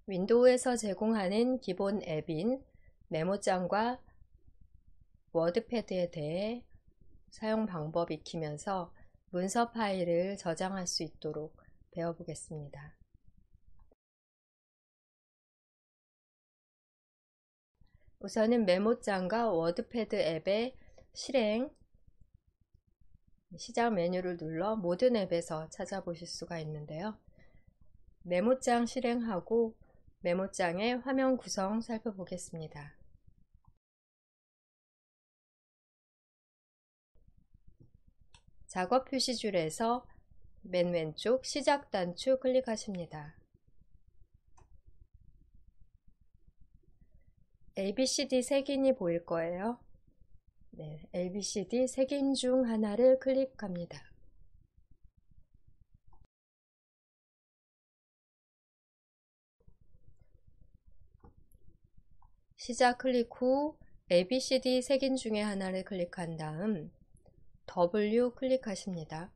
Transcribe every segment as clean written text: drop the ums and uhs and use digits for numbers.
윈도우에서 제공하는 기본 앱인 메모장과 워드패드에 대해 사용 방법 익히면서 문서 파일을 저장할 수 있도록 배워보겠습니다. 우선은 메모장과 워드패드 앱의 실행, 시작 메뉴를 눌러 모든 앱에서 찾아보실 수가 있는데요. 메모장 실행하고 메모장의 화면 구성 살펴보겠습니다. 작업 표시줄에서 맨 왼쪽 시작 단추 클릭하십니다. ABCD 색인이 보일 거예요. 네, ABCD 색인 중 하나를 클릭합니다. 시작 클릭 후 ABCD 색인 중에 하나를 클릭한 다음 W 클릭하십니다.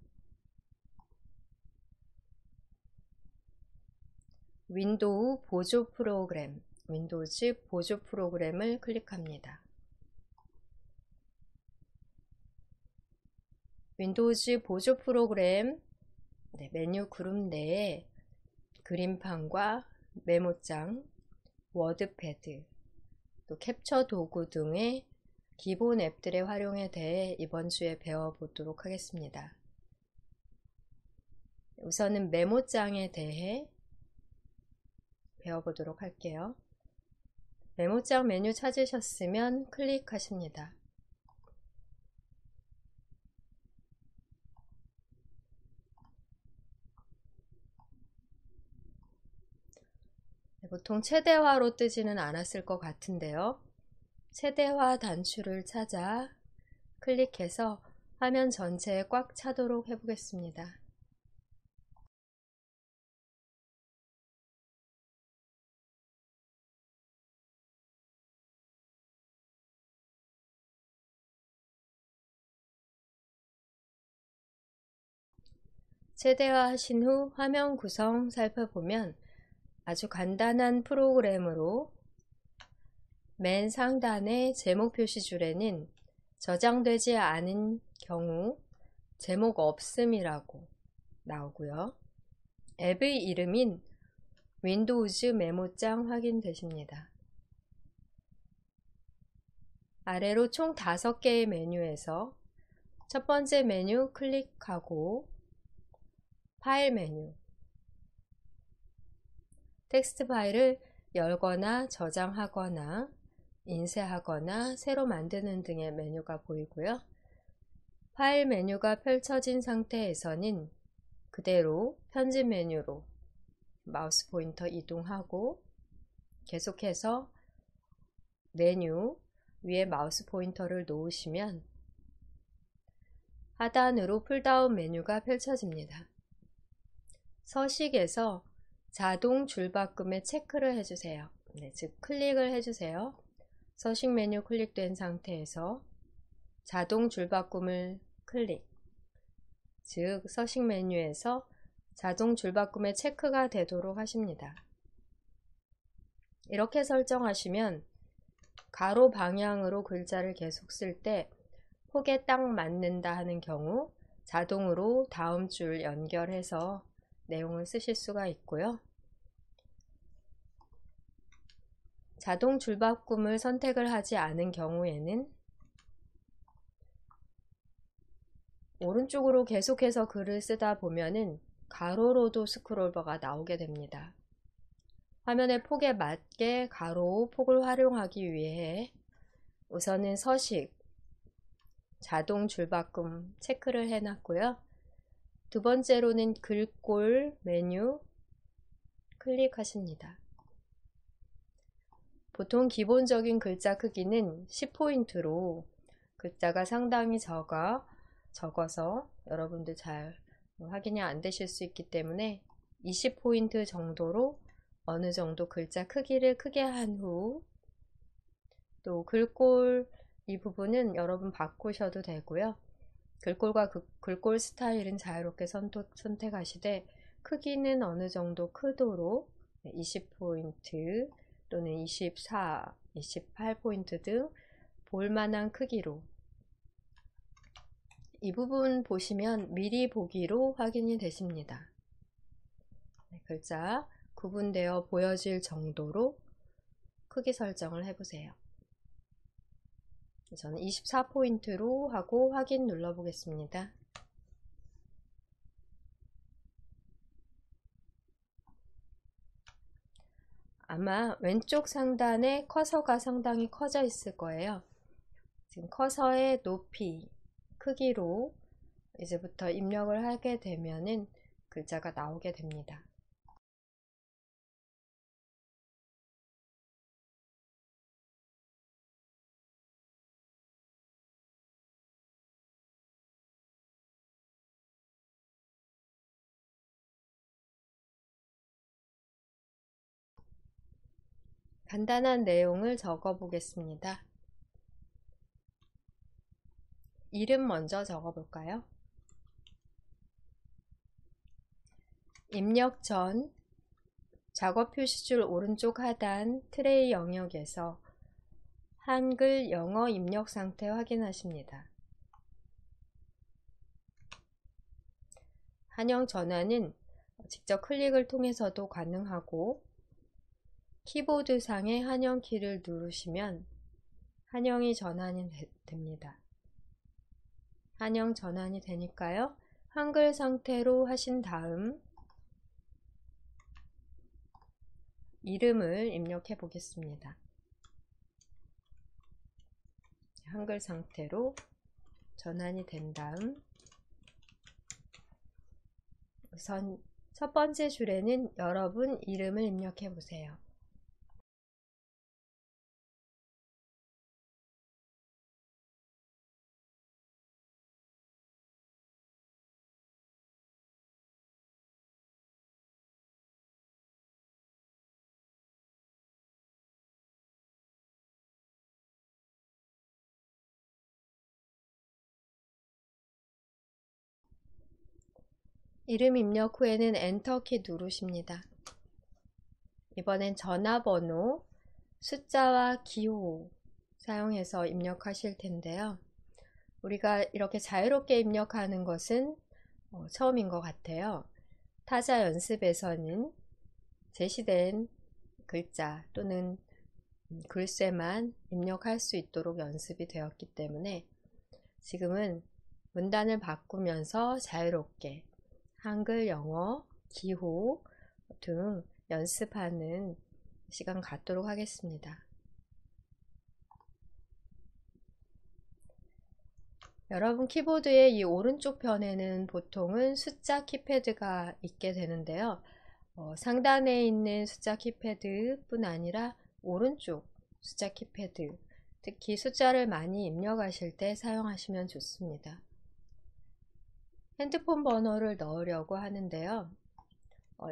윈도우 보조 프로그램, 윈도우즈 보조 프로그램을 클릭합니다. 윈도우즈 보조 프로그램 메뉴 그룹 내에 그림판과 메모장, 워드패드, 또 캡처 도구 등의 기본 앱들의 활용에 대해 이번 주에 배워보도록 하겠습니다. 우선은 메모장에 대해 배워보도록 할게요. 메모장 메뉴 찾으셨으면 클릭하십니다. 보통 최대화로 뜨지는 않았을 것 같은데요. 최대화 단추를 찾아 클릭해서 화면 전체에 꽉 차도록 해보겠습니다. 최대화하신 후 화면 구성 살펴보면 아주 간단한 프로그램으로 맨 상단의 제목 표시줄에는 저장되지 않은 경우 제목 없음이라고 나오고요. 앱의 이름인 윈도우즈 메모장 확인되십니다. 아래로 총 5개의 메뉴에서 첫 번째 메뉴 클릭하고 파일 메뉴, 텍스트 파일을 열거나 저장하거나 인쇄하거나 새로 만드는 등의 메뉴가 보이고요. 파일 메뉴가 펼쳐진 상태에서는 그대로 편집 메뉴로 마우스 포인터 이동하고 계속해서 메뉴 위에 마우스 포인터를 놓으시면 하단으로 풀다운 메뉴가 펼쳐집니다. 서식에서 자동 줄바꿈에 체크를 해주세요. 즉 클릭을 해주세요. 서식 메뉴 클릭된 상태에서 자동 줄바꿈을 클릭, 즉 서식 메뉴에서 자동 줄바꿈에 체크가 되도록 하십니다. 이렇게 설정하시면 가로 방향으로 글자를 계속 쓸 때 폭에 딱 맞는다 하는 경우 자동으로 다음 줄 연결해서 내용을 쓰실 수가 있고요. 자동 줄바꿈을 선택을 하지 않은 경우에는 오른쪽으로 계속해서 글을 쓰다 보면은 가로로도 스크롤바가 나오게 됩니다. 화면의 폭에 맞게 가로 폭을 활용하기 위해 우선은 서식, 자동 줄바꿈 체크를 해놨고요. 두 번째로는 글꼴 메뉴 클릭하십니다. 보통 기본적인 글자 크기는 10포인트로 글자가 상당히 적어서 여러분들 잘 확인이 안 되실 수 있기 때문에 20포인트 정도로 어느 정도 글자 크기를 크게 한 후 또 글꼴 이 부분은 여러분 바꾸셔도 되고요. 글꼴과 글꼴 스타일은 자유롭게 선택하시되 크기는 어느 정도 크도록 20포인트 또는 24, 28포인트 등 볼만한 크기로, 이 부분 보시면 미리 보기로 확인이 되십니다. 글자 구분되어 보여질 정도로 크기 설정을 해보세요. 저는 24포인트로 하고 확인 눌러 보겠습니다. 아마 왼쪽 상단에 커서가 상당히 커져 있을 거예요. 지금 커서의 높이, 크기로 이제부터 입력을 하게 되면은 글자가 나오게 됩니다. 간단한 내용을 적어 보겠습니다. 이름 먼저 적어 볼까요? 입력 전 작업 표시줄 오른쪽 하단 트레이 영역에서 한글, 영어 입력 상태 확인하십니다. 한영 전환은 직접 클릭을 통해서도 가능하고, 키보드상의 한영 키를 누르시면 한영이 전환이 됩니다. 한영 전환이 되니까요. 한글 상태로 하신 다음 이름을 입력해 보겠습니다. 한글 상태로 전환이 된 다음 우선 첫 번째 줄에는 여러분 이름을 입력해 보세요. 이름 입력 후에는 엔터키 누르십니다. 이번엔 전화번호, 숫자와 기호 사용해서 입력하실 텐데요. 우리가 이렇게 자유롭게 입력하는 것은 처음인 것 같아요. 타자 연습에서는 제시된 글자 또는 글쎄만 입력할 수 있도록 연습이 되었기 때문에 지금은 문단을 바꾸면서 자유롭게 한글, 영어, 기호 등 연습하는 시간 갖도록 하겠습니다. 여러분 키보드의 이 오른쪽 편에는 보통은 숫자 키패드가 있게 되는데요. 상단에 있는 숫자 키패드 뿐 아니라 오른쪽 숫자 키패드, 특히 숫자를 많이 입력하실 때 사용하시면 좋습니다. 핸드폰 번호를 넣으려고 하는데요.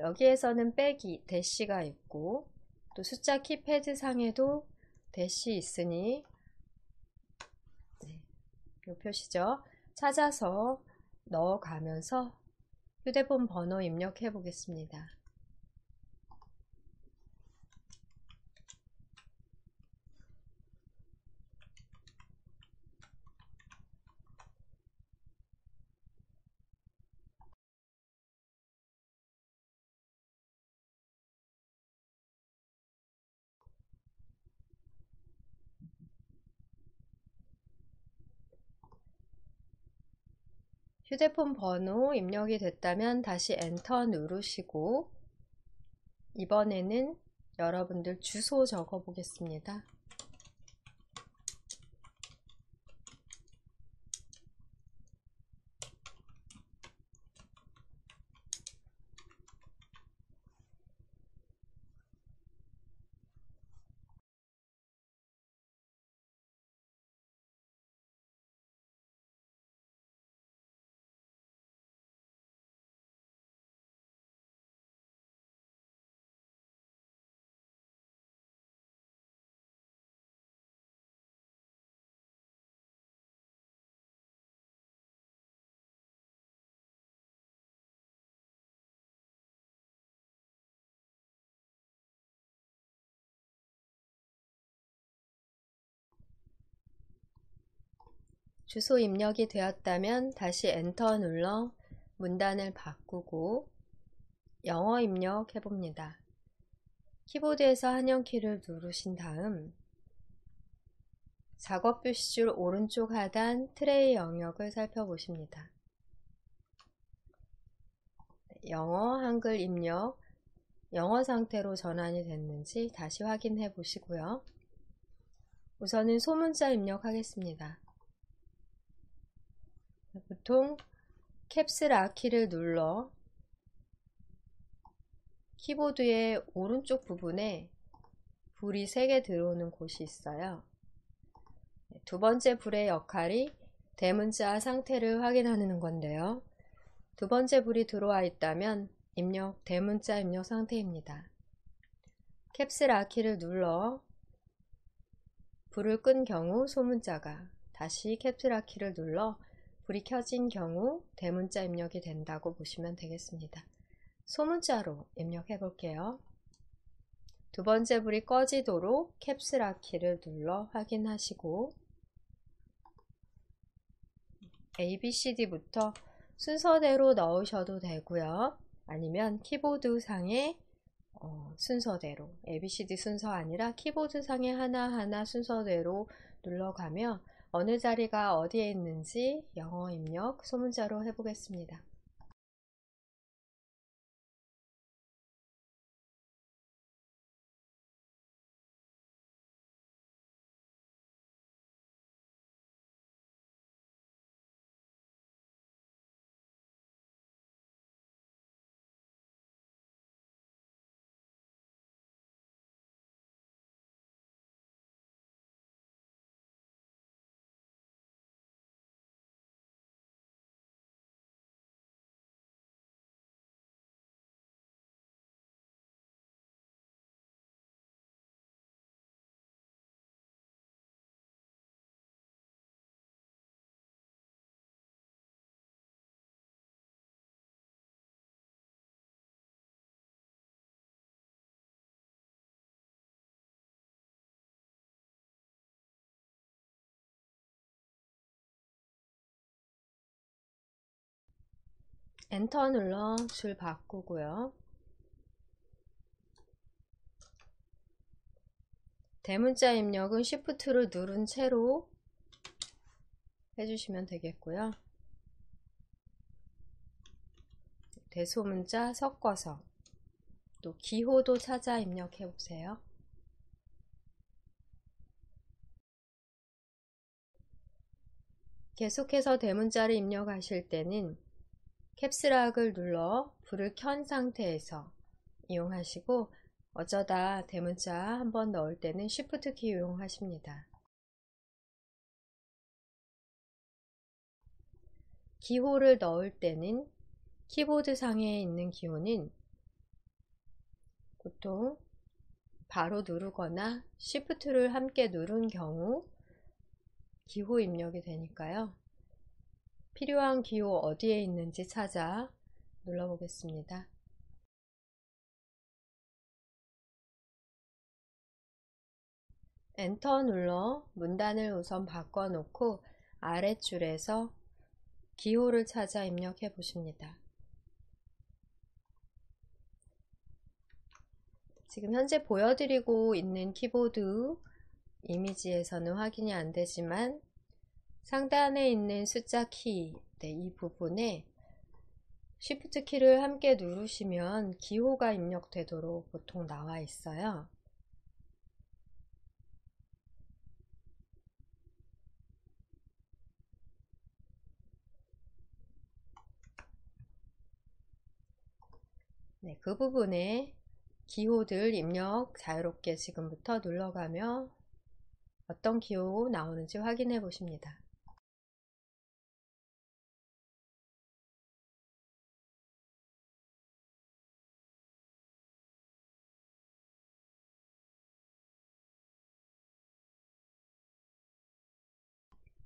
여기에서는 빼기, 대시가 있고 또 숫자 키패드 상에도 대시 있으니 이 표시죠. 찾아서 넣어가면서 휴대폰 번호 입력해 보겠습니다. 휴대폰 번호 입력이 됐다면 다시 엔터 누르시고 이번에는 여러분들 주소 적어 보겠습니다. 주소 입력이 되었다면 다시 엔터 눌러 문단을 바꾸고 영어 입력해 봅니다. 키보드에서 한영키를 누르신 다음 작업 표시줄 오른쪽 하단 트레이 영역을 살펴보십니다. 영어, 한글 입력, 영어 상태로 전환이 됐는지 다시 확인해 보시고요. 우선은 소문자 입력하겠습니다. 보통 캡슐 키를 눌러 키보드의 오른쪽 부분에 불이 3개 들어오는 곳이 있어요. 두 번째 불의 역할이 대문자 상태를 확인하는 건데요. 두 번째 불이 들어와 있다면 대문자 입력 상태입니다. 캡슐 키를 눌러 불을 끈 경우 소문자가, 다시 캡슐 키를 눌러 불이 켜진 경우 대문자 입력이 된다고 보시면 되겠습니다. 소문자로 입력해 볼게요. 두 번째 불이 꺼지도록 캡슐 키를 눌러 확인하시고 ABCD부터 순서대로 넣으셔도 되고요. 아니면 키보드 상에 순서대로, ABCD 순서 아니라 키보드 상에 하나하나 순서대로 눌러가며 어느 자리가 어디에 있는지 영어 입력 소문자로 해보겠습니다. 엔터 눌러 줄 바꾸고요. 대문자 입력은 Shift를 누른 채로 해주시면 되겠고요. 대소문자 섞어서 또 기호도 찾아 입력해 보세요. 계속해서 대문자를 입력하실 때는 캡슐락을 눌러 불을 켠 상태에서 이용하시고, 어쩌다 대문자 한번 넣을 때는 Shift 키 이용하십니다. 기호를 넣을 때는 키보드 상에 있는 기호는 보통 바로 누르거나 Shift를 함께 누른 경우 기호 입력이 되니까요. 필요한 기호 어디에 있는지 찾아 눌러보겠습니다. 엔터 눌러 문단을 우선 바꿔놓고 아랫줄에서 기호를 찾아 입력해 보십니다. 지금 현재 보여드리고 있는 키보드 이미지에서는 확인이 안 되지만 상단에 있는 숫자 키, 이 부분에 Shift 키를 함께 누르시면 기호가 입력되도록 보통 나와 있어요. 네, 그 부분에 기호들 입력 자유롭게 지금부터 눌러가며 어떤 기호 나오는지 확인해 보십니다.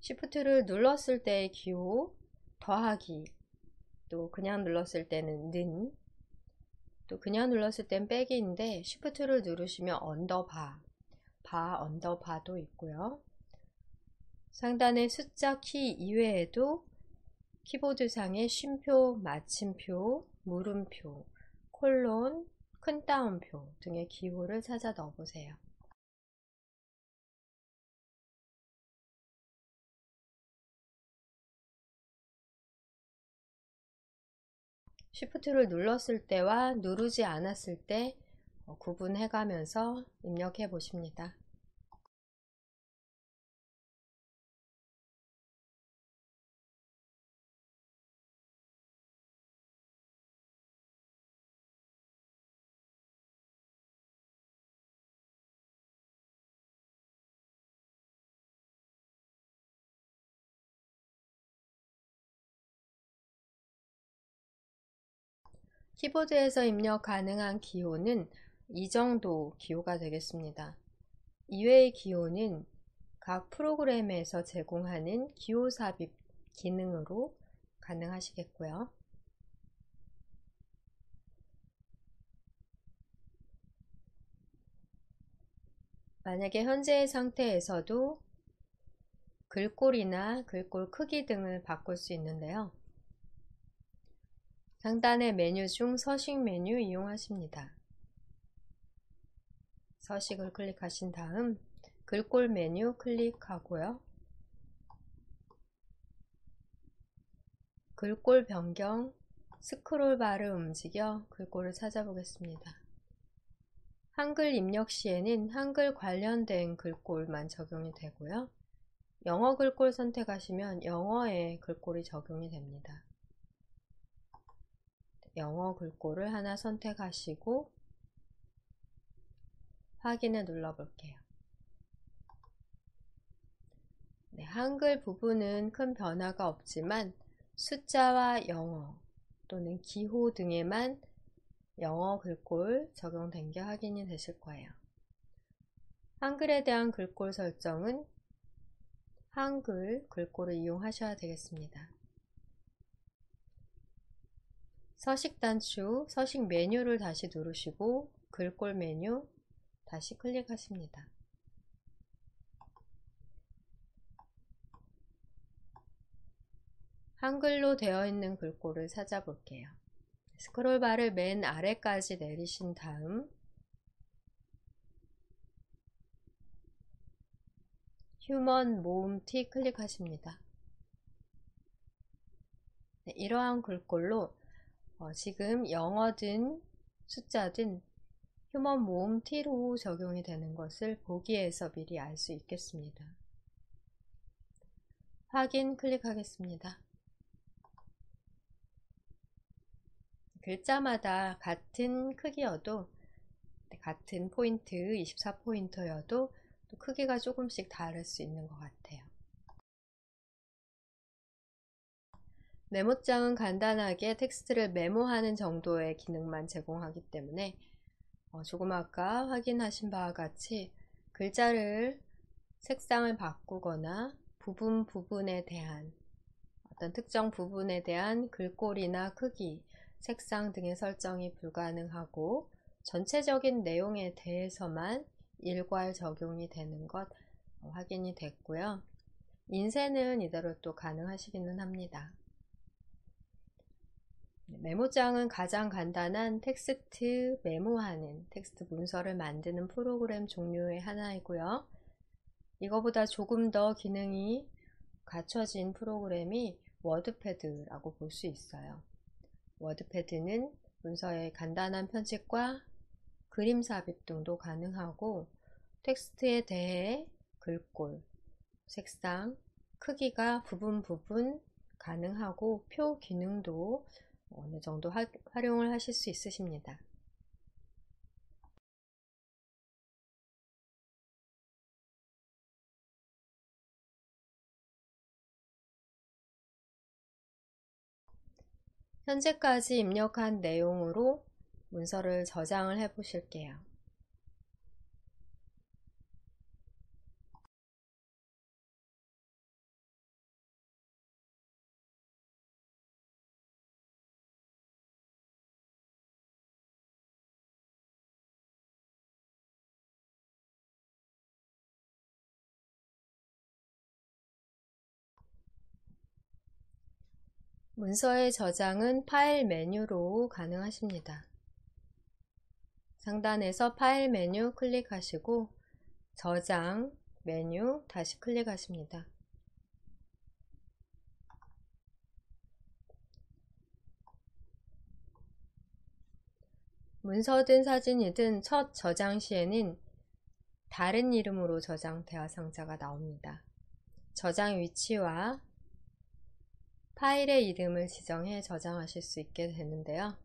Shift를 눌렀을 때의 기호, 더하기, 또 그냥 눌렀을 때는 는, 또 그냥 눌렀을 땐 빼기인데 Shift를 누르시면 언더바, 언더바도 있고요. 상단의 숫자 키 이외에도 키보드상의 쉼표, 마침표, 물음표, 콜론, 큰 따옴표 등의 기호를 찾아 넣어보세요. 쉬프트를 눌렀을 때와 누르지 않았을 때 구분해 가면서 입력해 보십니다. 키보드에서 입력 가능한 기호는 이 정도 기호가 되겠습니다. 이외의 기호는 각 프로그램에서 제공하는 기호 삽입 기능으로 가능하시겠고요. 만약에 현재의 상태에서도 글꼴이나 글꼴 크기 등을 바꿀 수 있는데요. 상단의 메뉴 중 서식 메뉴 이용하십니다. 서식을 클릭하신 다음 글꼴 메뉴 클릭하고요. 글꼴 변경, 스크롤바를 움직여 글꼴을 찾아보겠습니다. 한글 입력 시에는 한글 관련된 글꼴만 적용이 되고요. 영어 글꼴 선택하시면 영어의 글꼴이 적용이 됩니다. 영어 글꼴을 하나 선택하시고 확인을 눌러볼게요. 네, 한글 부분은 큰 변화가 없지만 숫자와 영어 또는 기호 등에만 영어 글꼴 적용된 게 확인이 되실 거예요. 한글에 대한 글꼴 설정은 한글 글꼴을 이용하셔야 되겠습니다. 서식 단추, 서식 메뉴를 다시 누르시고 글꼴 메뉴 다시 클릭하십니다. 한글로 되어 있는 글꼴을 찾아볼게요. 스크롤바를 맨 아래까지 내리신 다음 휴먼 모음티 클릭하십니다. 네, 이러한 글꼴로 지금 영어든 숫자든 휴먼 모음티로 적용이 되는 것을 보기에서 미리 알 수 있겠습니다. 확인 클릭하겠습니다. 글자마다 같은 크기여도 같은 포인트 24포인트여도 또 크기가 조금씩 다를 수 있는 것 같아요. 메모장은 간단하게 텍스트를 메모하는 정도의 기능만 제공하기 때문에 조금 아까 확인하신 바와 같이 글자를 색상을 바꾸거나 부분에 대한 어떤 특정 부분에 대한 글꼴이나 크기, 색상 등의 설정이 불가능하고 전체적인 내용에 대해서만 일괄 적용이 되는 것 확인이 됐고요. 인쇄는 이대로 또 가능하시기는 합니다. 메모장은 가장 간단한 텍스트 메모하는 텍스트 문서를 만드는 프로그램 종류의 하나이고요. 이거보다 조금 더 기능이 갖춰진 프로그램이 워드패드라고 볼 수 있어요. 워드패드는 문서의 간단한 편집과 그림 삽입 등도 가능하고 텍스트에 대해 글꼴, 색상, 크기가 부분 가능하고 표 기능도 어느 정도 활용을 하실 수 있으십니다. 현재까지 입력한 내용으로 문서를 저장을 해 보실게요. 문서의 저장은 파일 메뉴로 가능하십니다. 상단에서 파일 메뉴 클릭하시고 저장 메뉴 다시 클릭하십니다. 문서든 사진이든 첫 저장 시에는 다른 이름으로 저장 대화상자가 나옵니다. 저장 위치와 파일의 이름을 지정해 저장하실 수 있게 되는데요.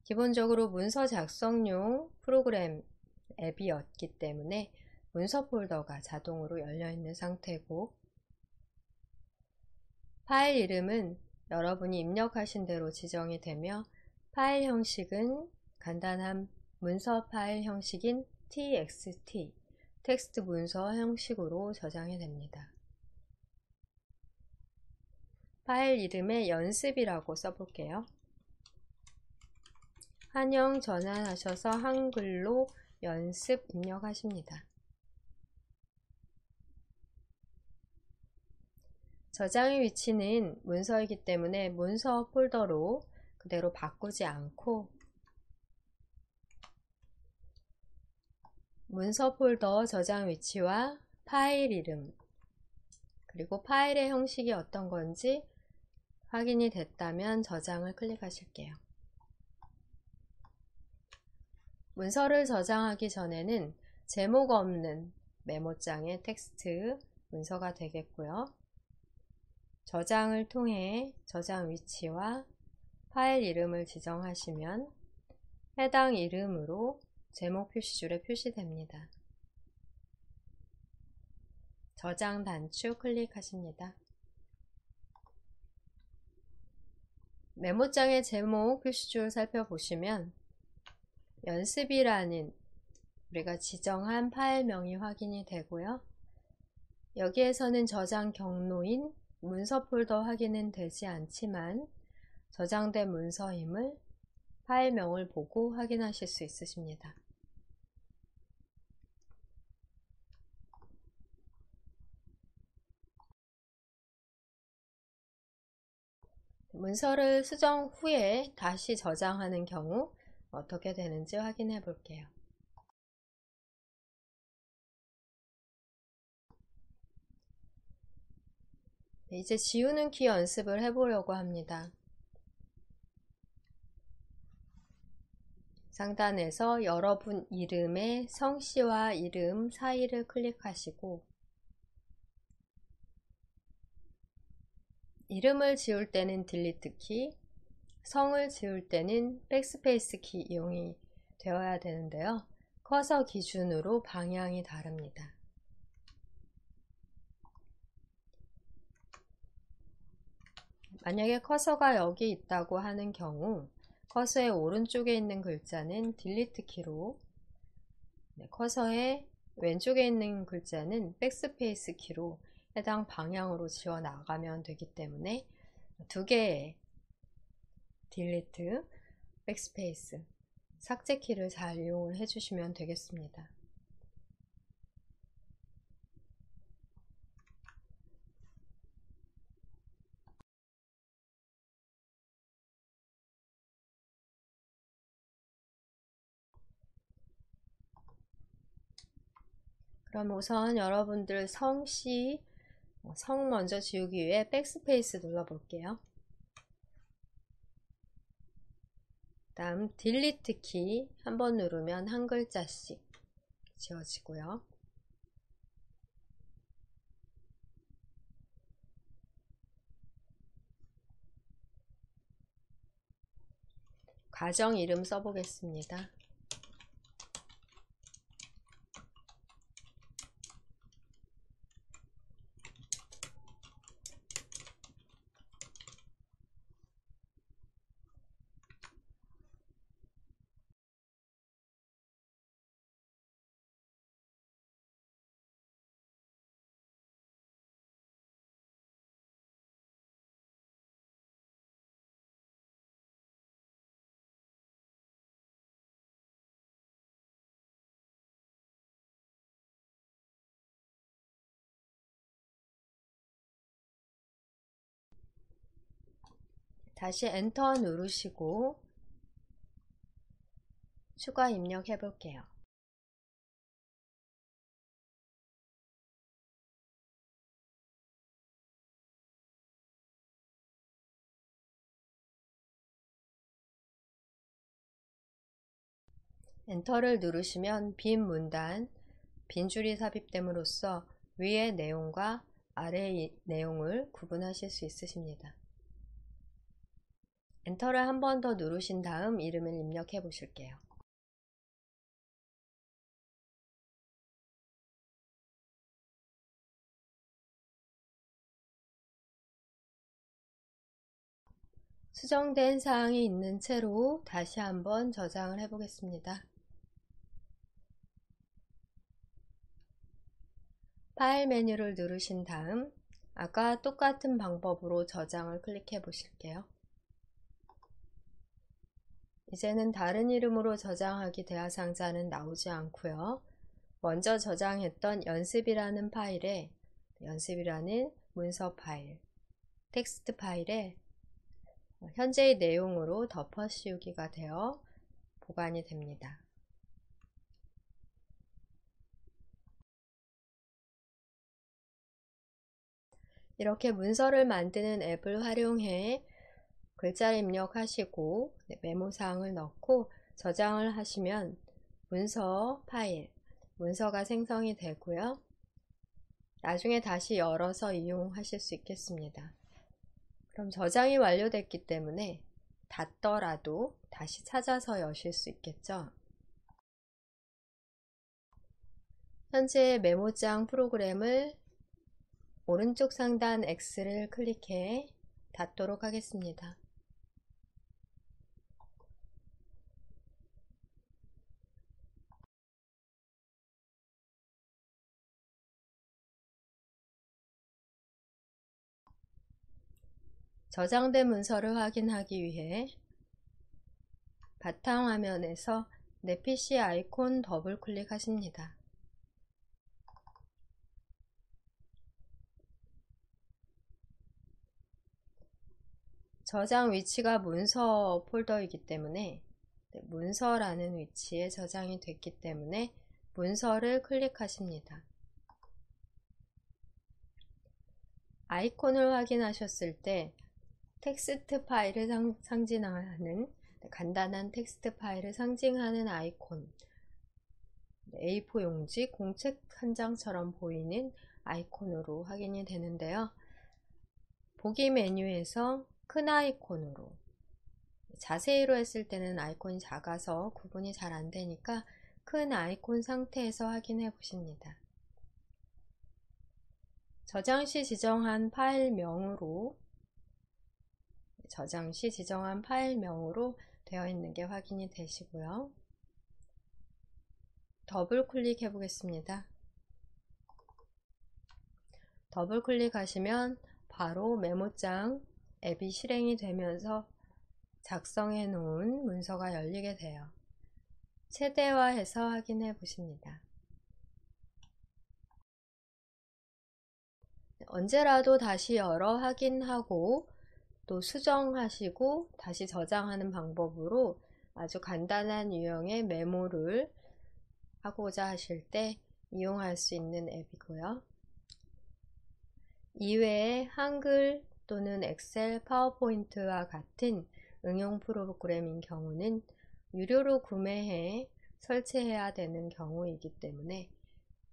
기본적으로 문서 작성용 프로그램 앱이었기 때문에 문서 폴더가 자동으로 열려 있는 상태고, 파일 이름은 여러분이 입력하신 대로 지정이 되며 파일 형식은 간단한 문서 파일 형식인 txt, 텍스트 문서 형식으로 저장이 됩니다. 파일 이름에 연습이라고 써볼게요. 한영 전환하셔서 한글로 연습 입력하십니다. 저장의 위치는 문서이기 때문에 문서 폴더로 그대로 바꾸지 않고 문서 폴더 저장 위치와 파일 이름 그리고 파일의 형식이 어떤 건지 확인이 됐다면 저장을 클릭하실게요. 문서를 저장하기 전에는 제목 없는 메모장의 텍스트 문서가 되겠고요. 저장을 통해 저장 위치와 파일 이름을 지정하시면 해당 이름으로 제목 표시줄에 표시됩니다. 저장 단추 클릭하십니다. 메모장의 제목 표시줄 살펴보시면 연습이라는 우리가 지정한 파일명이 확인이 되고요. 여기에서는 저장 경로인 문서 폴더 확인은 되지 않지만 저장된 문서임을 파일명을 보고 확인하실 수 있으십니다. 문서를 수정 후에 다시 저장하는 경우 어떻게 되는지 확인해 볼게요. 이제 지우는 키 연습을 해보려고 합니다. 상단에서 여러분 이름의 성씨와 이름 사이를 클릭하시고 이름을 지울 때는 딜리트 키, 성을 지울 때는 백스페이스 키 이용이 되어야 되는데요. 커서 기준으로 방향이 다릅니다. 만약에 커서가 여기 있다고 하는 경우 커서의 오른쪽에 있는 글자는 딜리트 키로, 커서의 왼쪽에 있는 글자는 백스페이스 키로 해당 방향으로 지워 나가면 되기 때문에 두 개의 딜리트, 백스페이스, 삭제 키를 잘 이용을 해주시면 되겠습니다. 그럼 우선 여러분들 성씨, 성 먼저 지우기 위해 백스페이스 눌러볼게요. 다음 딜리트 키 한번 누르면 한 글자씩 지워지고요. 가정 이름 써보겠습니다. 다시 엔터 누르시고 추가 입력해 볼게요. 엔터를 누르시면 빈 문단, 빈 줄이 삽입됨으로써 위의 내용과 아래의 내용을 구분하실 수 있으십니다. 엔터를 한 번 더 누르신 다음 이름을 입력해 보실게요. 수정된 사항이 있는 채로 다시 한번 저장을 해 보겠습니다. 파일 메뉴를 누르신 다음 아까 똑같은 방법으로 저장을 클릭해 보실게요. 이제는 다른 이름으로 저장하기 대화상자는 나오지 않고요. 먼저 저장했던 연습이라는 파일에 연습이라는 문서 파일, 텍스트 파일에 현재의 내용으로 덮어 씌우기가 되어 보관이 됩니다. 이렇게 문서를 만드는 앱을 활용해 글자 입력하시고 메모사항을 넣고 저장을 하시면 문서 파일, 문서가 생성이 되고요. 나중에 다시 열어서 이용하실 수 있겠습니다. 그럼 저장이 완료됐기 때문에 닫더라도 다시 찾아서 여실 수 있겠죠. 현재 메모장 프로그램을 오른쪽 상단 X를 클릭해 닫도록 하겠습니다. 저장된 문서를 확인하기 위해 바탕화면에서 내 PC 아이콘 더블 클릭하십니다. 저장 위치가 문서 폴더이기 때문에 문서라는 위치에 저장이 됐기 때문에 문서를 클릭하십니다. 아이콘을 확인하셨을 때 텍스트 파일을 상징하는 간단한 텍스트 파일을 상징하는 아이콘, A4 용지, 공책 한 장처럼 보이는 아이콘으로 확인이 되는데요. 보기 메뉴에서 큰 아이콘으로, 자세히로 했을 때는 아이콘이 작아서 구분이 잘 안되니까 큰 아이콘 상태에서 확인해 보십니다. 저장 시 지정한 파일명으로 되어 있는 게 확인이 되시고요. 더블 클릭해 보겠습니다. 더블 클릭하시면 바로 메모장 앱이 실행이 되면서 작성해 놓은 문서가 열리게 돼요. 최대화해서 확인해 보십니다. 언제라도 다시 열어 확인하고 또 수정하시고 다시 저장하는 방법으로 아주 간단한 유형의 메모를 하고자 하실 때 이용할 수 있는 앱이고요. 이외에 한글 또는 엑셀, 파워포인트와 같은 응용 프로그램인 경우는 유료로 구매해 설치해야 되는 경우이기 때문에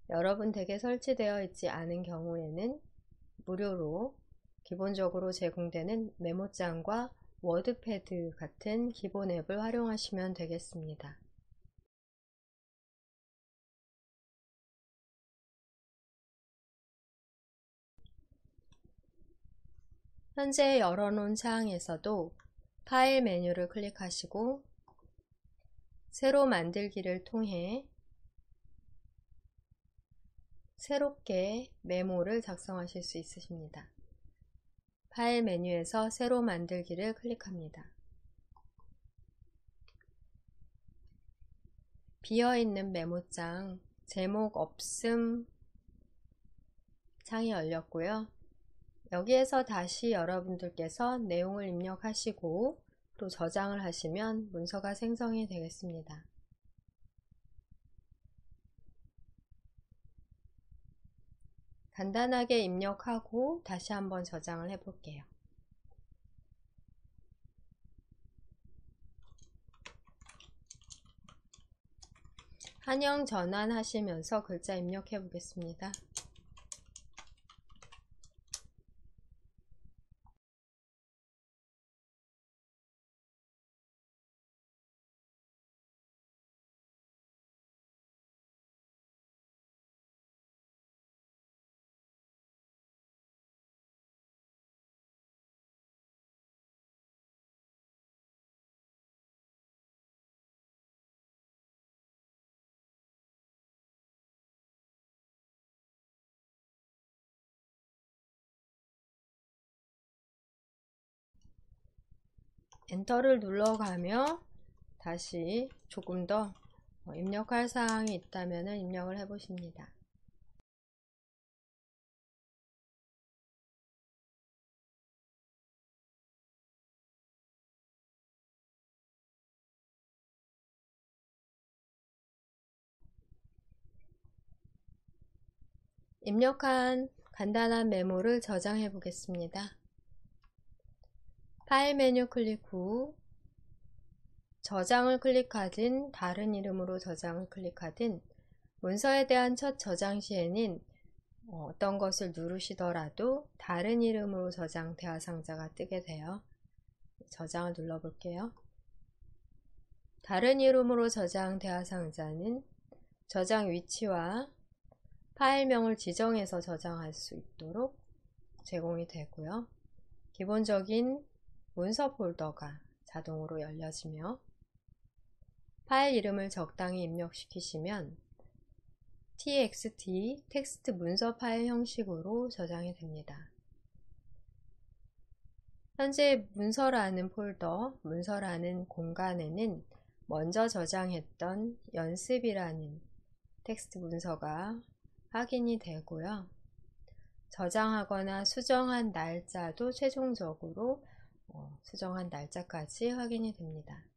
여러분 댁에 설치되어 있지 않은 경우에는 무료로 기본적으로 제공되는 메모장과 워드패드 같은 기본 앱을 활용하시면 되겠습니다. 현재 열어놓은 창에서도 파일 메뉴를 클릭하시고 새로 만들기를 통해 새롭게 메모를 작성하실 수 있으십니다. 파일 메뉴에서 새로 만들기를 클릭합니다. 비어있는 메모장 제목 없음 창이 열렸고요. 여기에서 다시 여러분들께서 내용을 입력하시고 또 저장을 하시면 문서가 생성이 되겠습니다. 간단하게 입력하고 다시 한번 저장을 해 볼게요. 한영 전환하시면서 글자 입력해 보겠습니다. 엔터를 눌러가며 다시 조금 더 입력할 사항이 있다면 입력을 해 보십니다. 입력한 간단한 메모를 저장해 보겠습니다. 파일 메뉴 클릭 후 저장을 클릭하든 다른 이름으로 저장을 클릭하든 문서에 대한 첫 저장 시에는 어떤 것을 누르시더라도 다른 이름으로 저장 대화 상자가 뜨게 돼요. 저장을 눌러 볼게요. 다른 이름으로 저장 대화 상자는 저장 위치와 파일명을 지정해서 저장할 수 있도록 제공이 되고요. 기본적인 문서 폴더가 자동으로 열려지며 파일 이름을 적당히 입력시키시면 txt 텍스트 문서 파일 형식으로 저장이 됩니다. 현재 문서라는 폴더, 문서라는 공간에는 먼저 저장했던 연습이라는 텍스트 문서가 확인이 되고요. 저장하거나 수정한 날짜도 최종적으로 수정한 날짜까지 확인이 됩니다.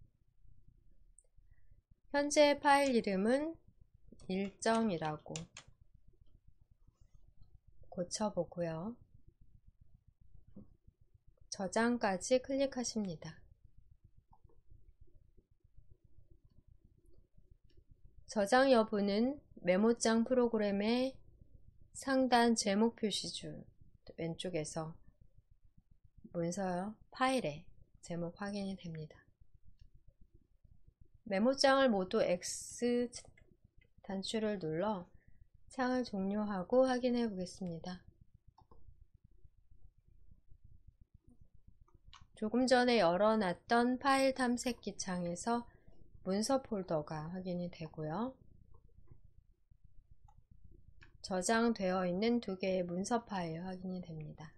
현재 파일 이름은 일정이라고 고쳐보고요. 저장까지 클릭하십니다. 저장 여부는 메모장 프로그램의 상단 제목 표시줄 왼쪽에서 문서 파일의 제목 확인이 됩니다. 메모장을 모두 X 단추를 눌러 창을 종료하고 확인해 보겠습니다. 조금 전에 열어놨던 파일 탐색기 창에서 문서 폴더가 확인이 되고요. 저장되어 있는 두 개의 문서 파일 확인이 됩니다.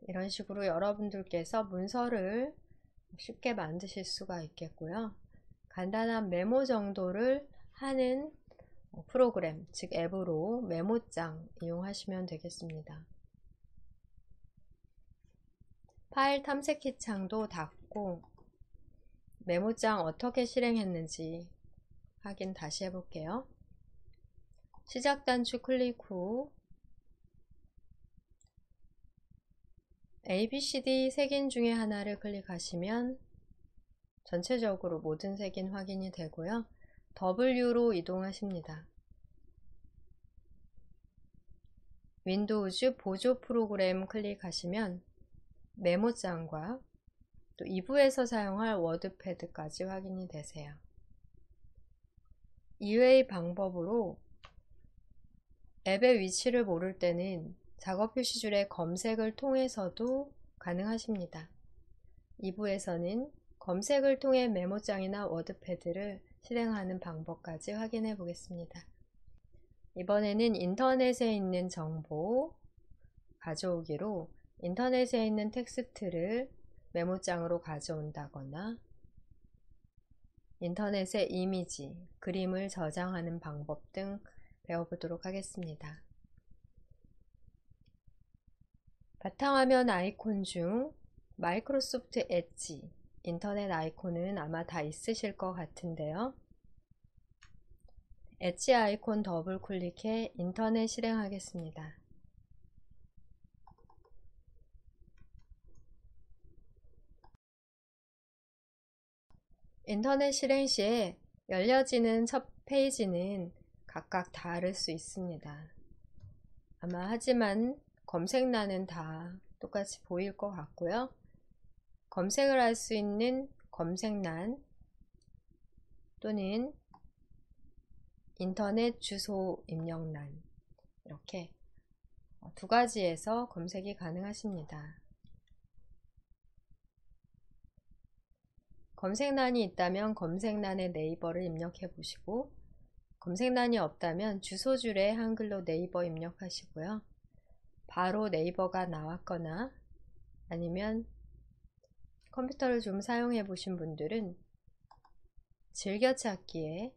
이런 식으로 여러분들께서 문서를 쉽게 만드실 수가 있겠고요. 간단한 메모 정도를 하는 프로그램, 즉 앱으로 메모장 이용하시면 되겠습니다. 파일 탐색키 창도 닫고 메모장 어떻게 실행했는지 확인 다시 해볼게요. 시작 단추 클릭 후 ABCD 색인 중에 하나를 클릭하시면 전체적으로 모든 색인 확인이 되고요. W로 이동하십니다. 윈도우즈 보조 프로그램 클릭하시면 메모장과 또 2부에서 사용할 워드패드까지 확인이 되세요. 이외의 방법으로 앱의 위치를 모를 때는 작업 표시줄의 검색을 통해서도 가능하십니다. 2부에서는 검색을 통해 메모장이나 워드패드를 실행하는 방법까지 확인해 보겠습니다. 이번에는 인터넷에 있는 정보 가져오기로 인터넷에 있는 텍스트를 메모장으로 가져온다거나 인터넷에 이미지, 그림을 저장하는 방법 등 배워보도록 하겠습니다. 바탕화면 아이콘 중 마이크로소프트 엣지 인터넷 아이콘은 아마 다 있으실 것 같은데요. 엣지 아이콘 더블 클릭해 인터넷 실행하겠습니다. 인터넷 실행 시에 열려지는 첫 페이지는 각각 다를 수 있습니다. 하지만 검색란은 다 똑같이 보일 것 같고요. 검색을 할 수 있는 검색란 또는 인터넷 주소 입력란, 이렇게 두 가지에서 검색이 가능하십니다. 검색란이 있다면 검색란에 네이버를 입력해 보시고, 검색란이 없다면 주소줄에 한글로 네이버 입력하시고요. 바로 네이버가 나왔거나 아니면 컴퓨터를 좀 사용해 보신 분들은 즐겨찾기에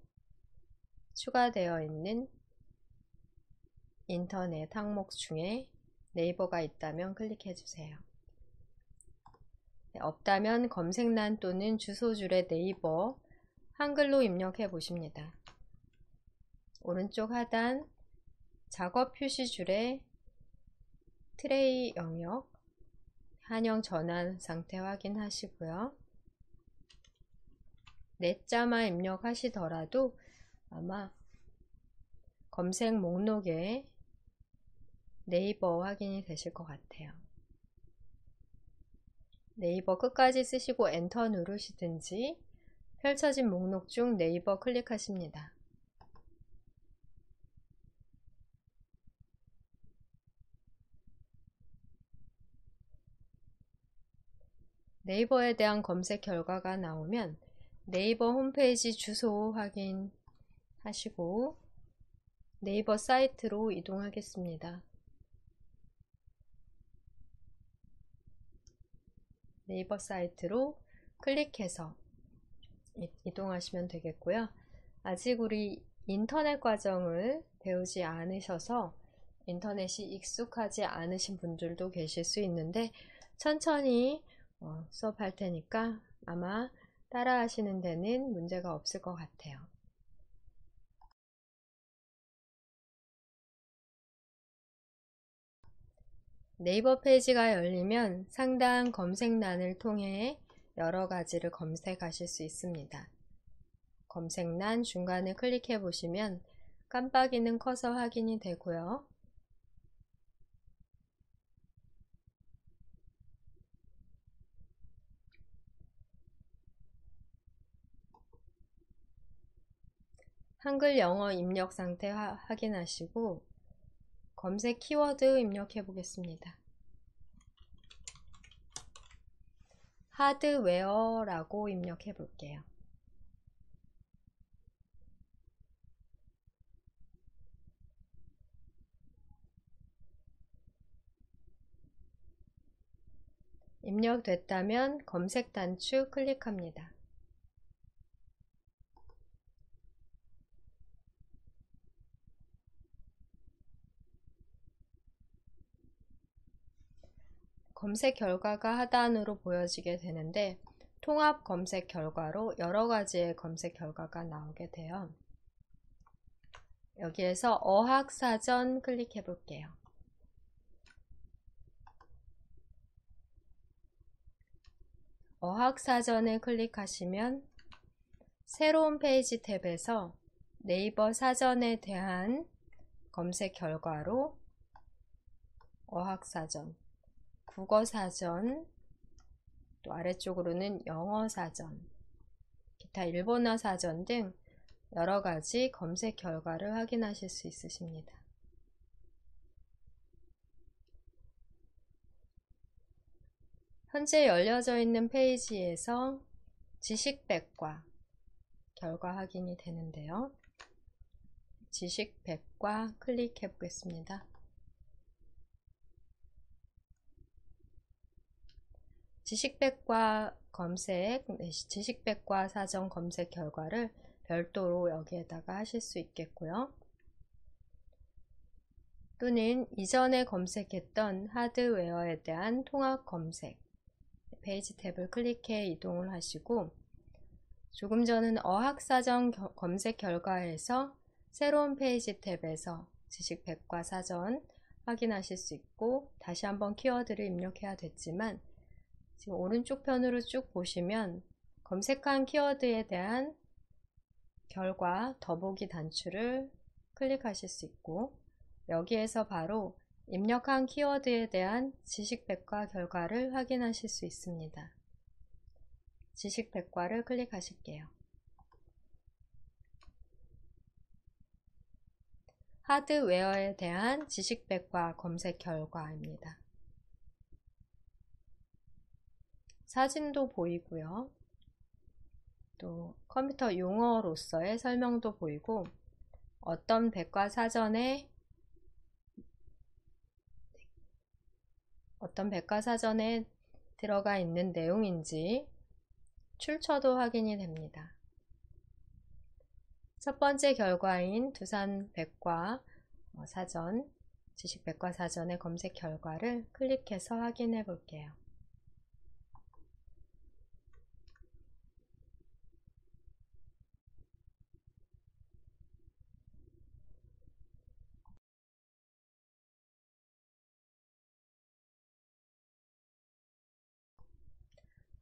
추가되어 있는 인터넷 항목 중에 네이버가 있다면 클릭해 주세요. 없다면 검색란 또는 주소줄에 네이버 한글로 입력해 보십니다. 오른쪽 하단 작업 표시줄에 트레이 영역 한영 전환 상태 확인하시고요. 넷자만 입력하시더라도 아마 검색 목록에 네이버 확인이 되실 것 같아요. 네이버 끝까지 쓰시고 엔터 누르시든지 펼쳐진 목록 중 네이버 클릭하십니다. 네이버에 대한 검색 결과가 나오면 네이버 홈페이지 주소 확인하시고 네이버 사이트로 이동하겠습니다. 네이버 사이트로 클릭해서 이동하시면 되겠고요. 아직 우리 인터넷 과정을 배우지 않으셔서 인터넷이 익숙하지 않으신 분들도 계실 수 있는데 천천히 수업할 테니까 아마 따라 하시는 데는 문제가 없을 것 같아요. 네이버 페이지가 열리면 상단 검색란을 통해 여러 가지를 검색하실 수 있습니다. 검색란 중간을 클릭해 보시면 깜빡이는 커서 확인이 되고요. 한글 영어 입력 상태 확인하시고 검색 키워드 입력해 보겠습니다. 하드웨어라고 입력해 볼게요. 입력됐다면 검색 단추 클릭합니다. 검색 결과가 하단으로 보여지게 되는데 통합 검색 결과로 여러 가지의 검색 결과가 나오게 돼요. 여기에서 어학사전 클릭해 볼게요. 어학사전을 클릭하시면 새로운 페이지 탭에서 네이버 사전에 대한 검색 결과로 어학사전, 국어사전, 또 아래쪽으로는 영어사전, 기타 일본어 사전 등 여러 가지 검색 결과를 확인하실 수 있으십니다. 현재 열려져 있는 페이지에서 지식백과 결과 확인이 되는데요. 지식백과 클릭해 보겠습니다. 지식백과 검색, 지식백과 사전 검색 결과를 별도로 여기에다가 하실 수 있겠고요. 또는 이전에 검색했던 하드웨어에 대한 통합 검색, 페이지 탭을 클릭해 이동을 하시고, 조금 전은 어학사전 검색 결과에서 새로운 페이지 탭에서 지식백과사전 확인하실 수 있고, 다시 한번 키워드를 입력해야 됐지만 지금 오른쪽 편으로 쭉 보시면 검색한 키워드에 대한 결과 더보기 단추를 클릭하실 수 있고, 여기에서 바로 입력한 키워드에 대한 지식백과 결과를 확인하실 수 있습니다. 지식백과를 클릭하실게요. 하드웨어에 대한 지식백과 검색 결과입니다. 사진도 보이고요. 또 컴퓨터 용어로서의 설명도 보이고, 어떤 백과사전에 들어가 있는 내용인지 출처도 확인이 됩니다. 첫 번째 결과인 두산 백과 사전, 지식백과사전의 검색 결과를 클릭해서 확인해 볼게요.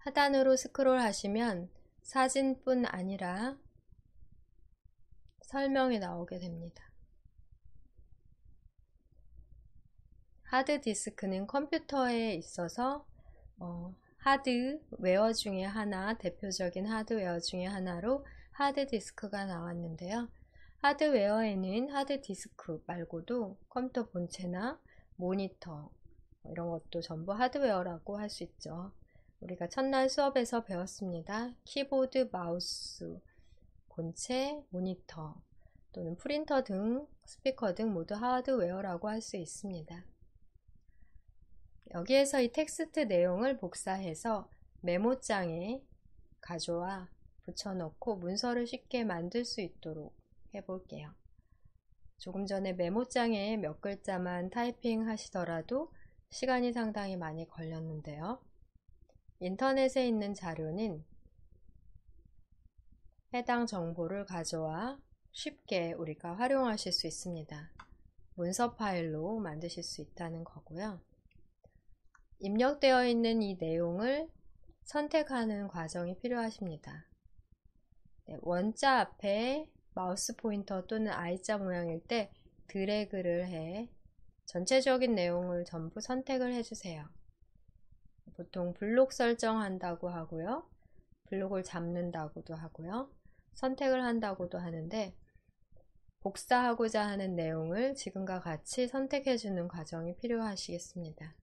하단으로 스크롤 하시면 사진뿐 아니라 설명이 나오게 됩니다. 하드디스크는 컴퓨터에 있어서 하드웨어 중에 하나, 대표적인 하드웨어 중에 하나로 하드디스크가 나왔는데요. 하드웨어에는 하드디스크 말고도 컴퓨터 본체나 모니터 이런 것도 전부 하드웨어라고 할 수 있죠. 우리가 첫날 수업에서 배웠습니다. 키보드, 마우스, 본체, 모니터 또는 프린터 등 스피커 등 모두 하드웨어라고 할 수 있습니다. 여기에서 이 텍스트 내용을 복사해서 메모장에 가져와 붙여넣고 문서를 쉽게 만들 수 있도록 해볼게요. 조금 전에 메모장에 몇 글자만 타이핑 하시더라도 시간이 상당히 많이 걸렸는데요. 인터넷에 있는 자료는 해당 정보를 가져와 쉽게 우리가 활용하실 수 있습니다. 문서 파일로 만드실 수 있다는 거고요. 입력되어 있는 이 내용을 선택하는 과정이 필요하십니다. 원자 앞에 마우스 포인터 또는 I자 모양일 때 드래그를 해 전체적인 내용을 전부 선택을 해주세요. 보통 블록 설정한다고 하고요. 블록을 잡는다고도 하고요. 선택을 한다고도 하는데, 복사하고자 하는 내용을 지금과 같이 선택해주는 과정이 필요하시겠습니다.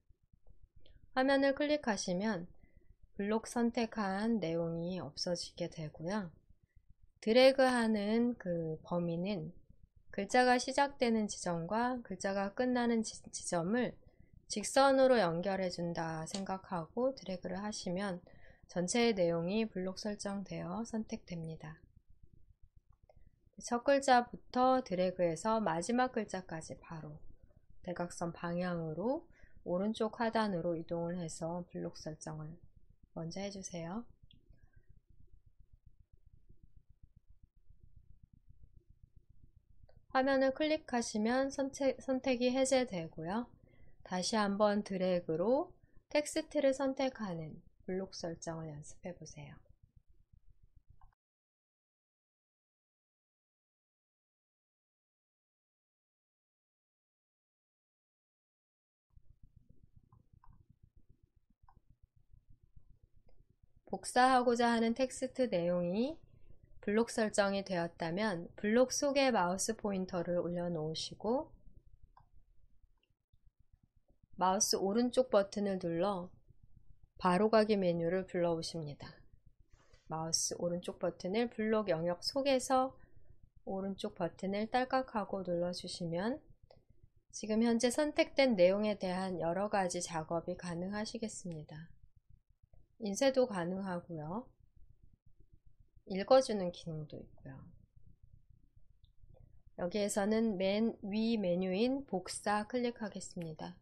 화면을 클릭하시면 블록 선택한 내용이 없어지게 되고요. 드래그하는 그 범위는 글자가 시작되는 지점과 글자가 끝나는 지점을 직선으로 연결해 준다 생각하고 드래그를 하시면 전체의 내용이 블록 설정되어 선택됩니다. 첫 글자부터 드래그해서 마지막 글자까지 바로 대각선 방향으로 오른쪽 하단으로 이동을 해서 블록 설정을 먼저 해주세요. 화면을 클릭하시면 선택이 해제되고요. 다시 한번 드래그로 텍스트를 선택하는 블록 설정을 연습해 보세요. 복사하고자 하는 텍스트 내용이 블록 설정이 되었다면 블록 속에 마우스 포인터를 올려놓으시고 마우스 오른쪽 버튼을 눌러 바로가기 메뉴를 불러오십니다. 마우스 오른쪽 버튼을 블록 영역 속에서 오른쪽 버튼을 딸깍하고 눌러주시면 지금 현재 선택된 내용에 대한 여러 가지 작업이 가능하시겠습니다. 인쇄도 가능하고요. 읽어주는 기능도 있고요. 여기에서는 맨 위 메뉴인 복사 클릭하겠습니다.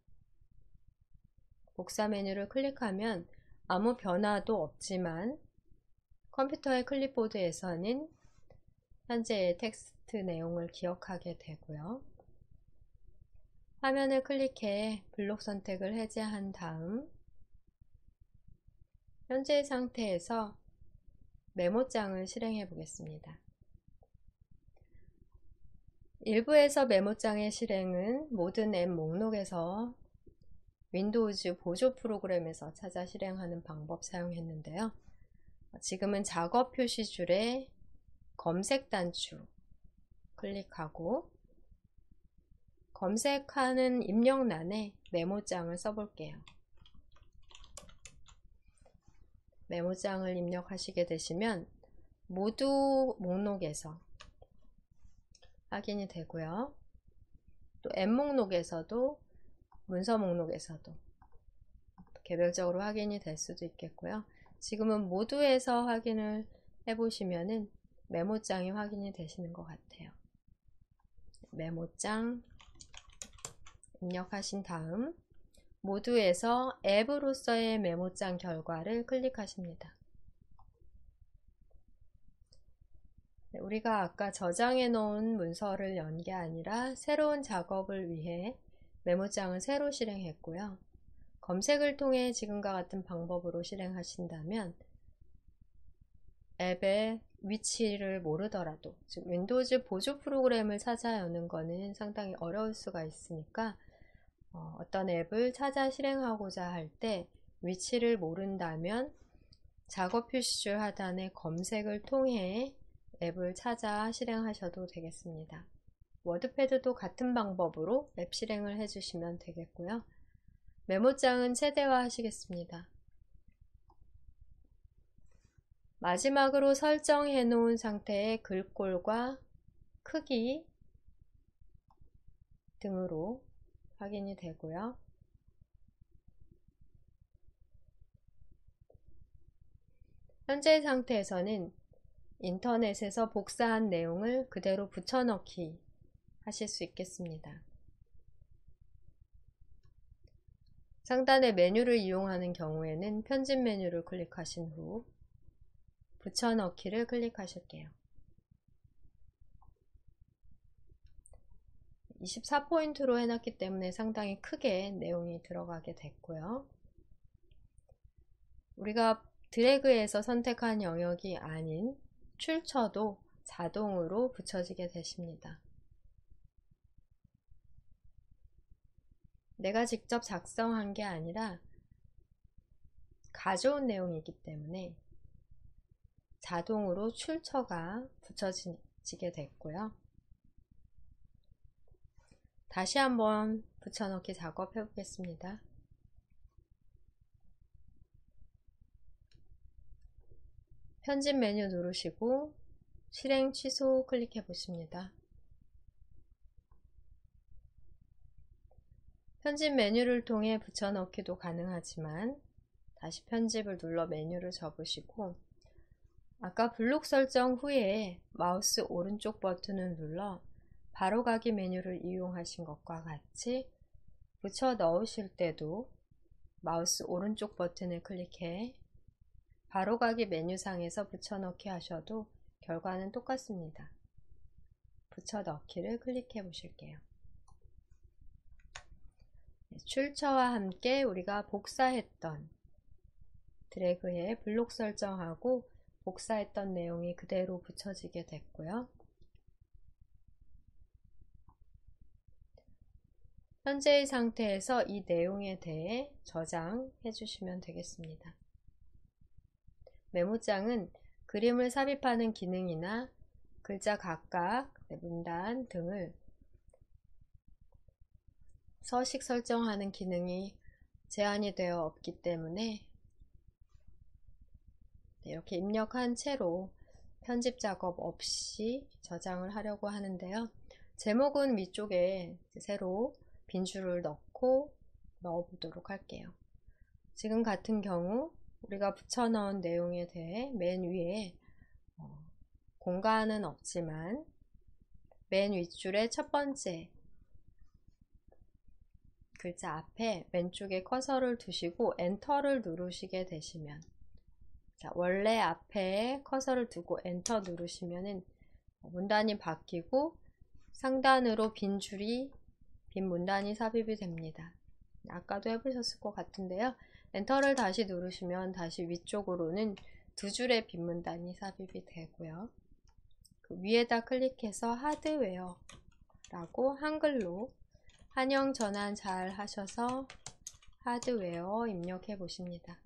복사 메뉴를 클릭하면 아무 변화도 없지만 컴퓨터의 클립보드에서는 현재의 텍스트 내용을 기억하게 되고요. 화면을 클릭해 블록 선택을 해제한 다음 현재의 상태에서 메모장을 실행해 보겠습니다. 일부에서 메모장의 실행은 모든 앱 목록에서 윈도우즈 보조 프로그램에서 찾아 실행하는 방법 사용했는데요. 지금은 작업 표시줄에 검색 단추 클릭하고 검색하는 입력란에 메모장을 써볼게요. 메모장을 입력하시게 되시면 모두 목록에서 확인이 되고요. 또 앱 목록에서도 문서 목록에서도 개별적으로 확인이 될 수도 있겠고요. 지금은 모두에서 확인을 해보시면은 메모장이 확인이 되시는 것 같아요. 메모장 입력하신 다음 모두에서 앱으로서의 메모장 결과를 클릭하십니다. 우리가 아까 저장해 놓은 문서를 연 게 아니라 새로운 작업을 위해 메모장을 새로 실행했고요. 검색을 통해 지금과 같은 방법으로 실행하신다면 앱의 위치를 모르더라도, 즉 윈도우즈 보조 프로그램을 찾아 여는 것은 상당히 어려울 수가 있으니까 어떤 앱을 찾아 실행하고자 할 때 위치를 모른다면 작업 표시줄 하단의 검색을 통해 앱을 찾아 실행하셔도 되겠습니다. 워드패드도 같은 방법으로 앱 실행을 해주시면 되겠고요. 메모장은 최대화 하시겠습니다. 마지막으로 설정해 놓은 상태의 글꼴과 크기 등으로 확인이 되고요. 현재 상태에서는 인터넷에서 복사한 내용을 그대로 붙여넣기 하실 수 있겠습니다. 상단의 메뉴를 이용하는 경우에는 편집 메뉴를 클릭하신 후 붙여넣기를 클릭하실게요. 24포인트로 해놨기 때문에 상당히 크게 내용이 들어가게 됐고요. 우리가 드래그해서 선택한 영역이 아닌 출처도 자동으로 붙여지게 되십니다. 내가 직접 작성한 게 아니라 가져온 내용이기 때문에 자동으로 출처가 붙여지게 됐고요. 다시 한번 붙여넣기 작업해 보겠습니다. 편집 메뉴 누르시고 실행 취소 클릭해 보십니다. 편집 메뉴를 통해 붙여넣기도 가능하지만 다시 편집을 눌러 메뉴를 접으시고 아까 블록 설정 후에 마우스 오른쪽 버튼을 눌러 바로가기 메뉴를 이용하신 것과 같이 붙여 넣으실 때도 마우스 오른쪽 버튼을 클릭해 바로가기 메뉴상에서 붙여넣기 하셔도 결과는 똑같습니다. 붙여넣기를 클릭해 보실게요. 출처와 함께 우리가 복사했던 드래그해 블록 설정하고 복사했던 내용이 그대로 붙여지게 됐고요. 현재의 상태에서 이 내용에 대해 저장해 주시면 되겠습니다. 메모장은 그림을 삽입하는 기능이나 글자 각각, 문단 등을 서식 설정하는 기능이 제한이 되어 없기 때문에 이렇게 입력한 채로 편집 작업 없이 저장을 하려고 하는데요. 제목은 위쪽에 새로 빈 줄을 넣고 넣어보도록 할게요. 지금 같은 경우 우리가 붙여넣은 내용에 대해 맨 위에 공간은 없지만 맨 윗줄의 첫 번째 글자 앞에 왼쪽에 커서를 두시고 엔터를 누르시게 되시면, 자, 원래 앞에 커서를 두고 엔터 누르시면은 문단이 바뀌고 상단으로 빈 문단이 삽입이 됩니다. 아까도 해보셨을 것 같은데요. 엔터를 다시 누르시면 다시 위쪽으로는 두 줄의 빈 문단이 삽입이 되고요. 그 위에다 클릭해서 하드웨어 라고 한글로 한영 전환 잘 하셔서 하드웨어 입력해 보십니다.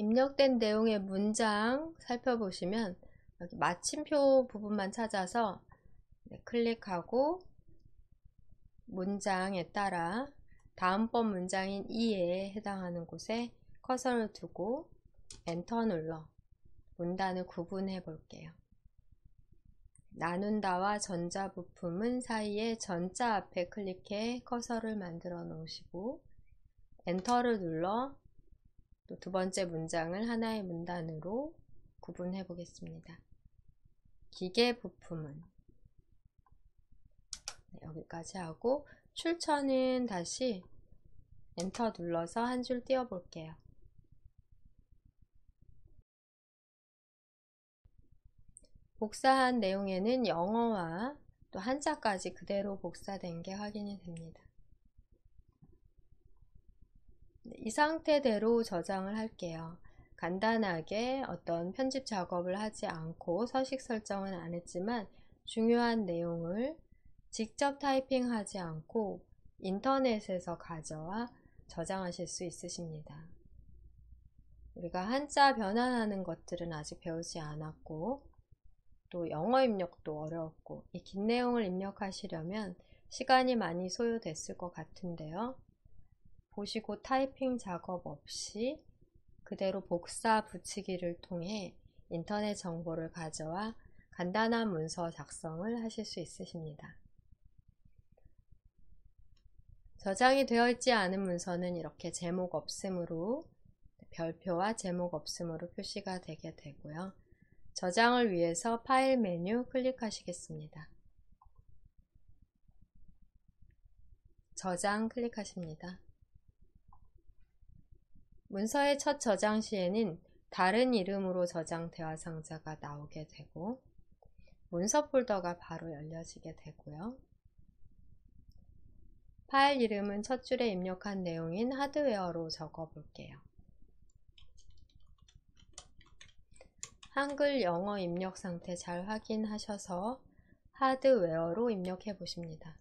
입력된 내용의 문장 살펴보시면 여기 마침표 부분만 찾아서 클릭하고 문장에 따라 다음번 문장인 이에 해당하는 곳에 커서를 두고 엔터 눌러 문단을 구분해 볼게요. 나눈다와 전자 부품은 사이에 전자 앞에 클릭해 커서를 만들어 놓으시고 엔터를 눌러 또 두 번째 문장을 하나의 문단으로 구분해 보겠습니다. 기계 부품은 여기까지 하고 출처는 다시 엔터 눌러서 한 줄 띄워 볼게요. 복사한 내용에는 영어와 또 한자까지 그대로 복사된 게 확인이 됩니다. 이 상태대로 저장을 할게요. 간단하게 어떤 편집 작업을 하지 않고 서식 설정은 안 했지만 중요한 내용을 직접 타이핑하지 않고 인터넷에서 가져와 저장하실 수 있으십니다. 우리가 한자 변환하는 것들은 아직 배우지 않았고 또 영어 입력도 어려웠고 이 긴 내용을 입력하시려면 시간이 많이 소요됐을 것 같은데요. 보시고 타이핑 작업 없이 그대로 복사 붙이기를 통해 인터넷 정보를 가져와 간단한 문서 작성을 하실 수 있으십니다. 저장이 되어 있지 않은 문서는 이렇게 제목 없음으로, 별표와 제목 없음으로 표시가 되게 되고요. 저장을 위해서 파일 메뉴 클릭하시겠습니다. 저장 클릭하십니다. 문서의 첫 저장 시에는 다른 이름으로 저장 대화 상자가 나오게 되고 문서 폴더가 바로 열려지게 되고요. 파일 이름은 첫 줄에 입력한 내용인 하드웨어로 적어 볼게요. 한글, 영어 입력 상태 잘 확인하셔서 하드웨어로 입력해 보십니다.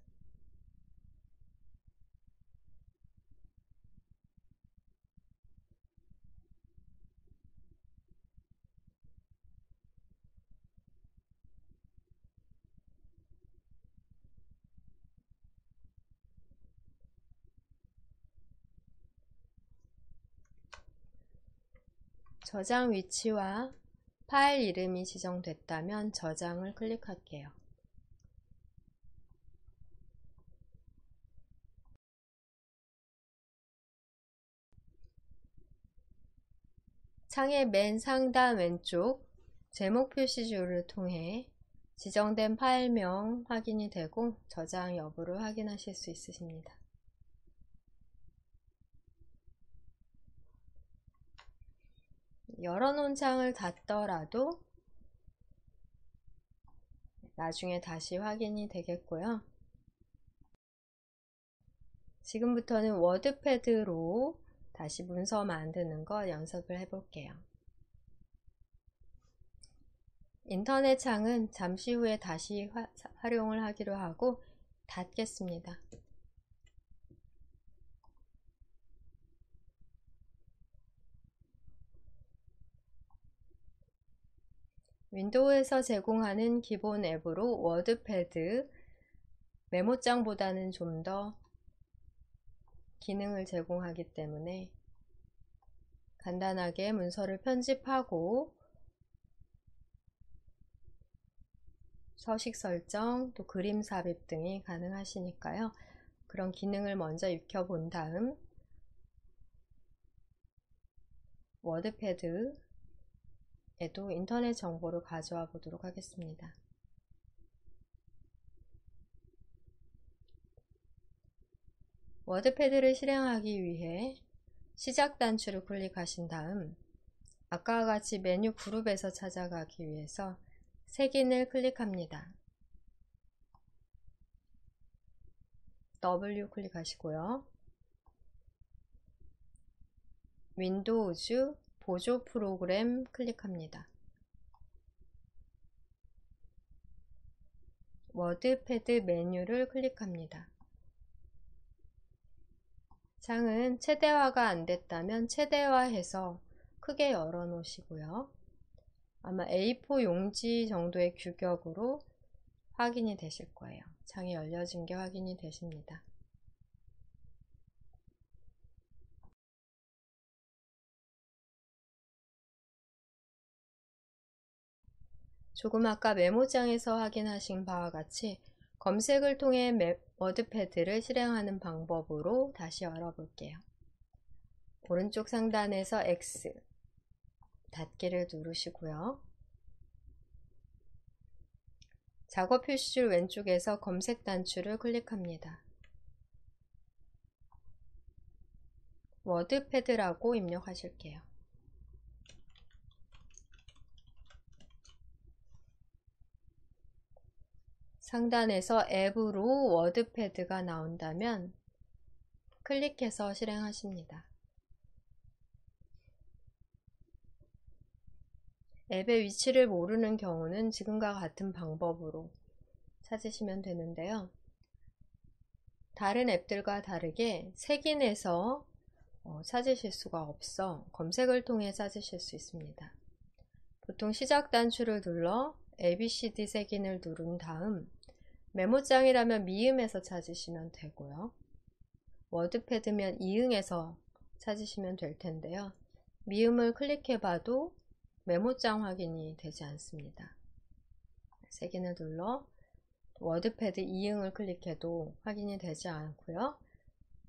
저장 위치와 파일 이름이 지정됐다면 저장을 클릭할게요. 창의 맨 상단 왼쪽 제목 표시줄을 통해 지정된 파일명 확인이 되고 저장 여부를 확인하실 수 있으십니다. 열어놓은 창을 닫더라도 나중에 다시 확인이 되겠고요. 지금부터는 워드패드로 다시 문서 만드는 거 연습을 해볼게요. 인터넷 창은 잠시 후에 다시 활용을 하기로 하고 닫겠습니다. 윈도우에서 제공하는 기본 앱으로 워드패드, 메모장보다는 좀 더 기능을 제공하기 때문에 간단하게 문서를 편집하고 서식 설정, 또 그림 삽입 등이 가능하시니까요. 그런 기능을 먼저 익혀본 다음 워드패드에도 인터넷 정보를 가져와 보도록 하겠습니다. 워드패드를 실행하기 위해 시작 단추를 클릭하신 다음 아까와 같이 메뉴 그룹에서 찾아가기 위해서 색인을 클릭합니다. W 클릭하시고요. 윈도우즈 보조 프로그램 클릭합니다. 워드패드 메뉴를 클릭합니다. 창은 최대화가 안됐다면 최대화해서 크게 열어 놓으시고요. 아마 A4 용지 정도의 규격으로 확인이 되실 거예요. 창이 열려진 게 확인이 되십니다. 조금 아까 메모장에서 확인하신 바와 같이 검색을 통해 워드패드를 실행하는 방법으로 다시 열어볼게요. 오른쪽 상단에서 X 닫기를 누르시고요. 작업 표시줄 왼쪽에서 검색 단추를 클릭합니다. 워드패드라고 입력하실게요. 상단에서 앱으로 워드패드가 나온다면 클릭해서 실행하십니다. 앱의 위치를 모르는 경우는 지금과 같은 방법으로 찾으시면 되는데요. 다른 앱들과 다르게 색인에서 찾으실 수가 없어 검색을 통해 찾으실 수 있습니다. 보통 시작 단추를 눌러 ABCD 색인을 누른 다음 메모장이라면 미음에서 찾으시면 되고요. 워드패드면 이응에서 찾으시면 될 텐데요. 미음을 클릭해봐도 메모장 확인이 되지 않습니다. 색인을 눌러 워드패드 이응을 클릭해도 확인이 되지 않고요.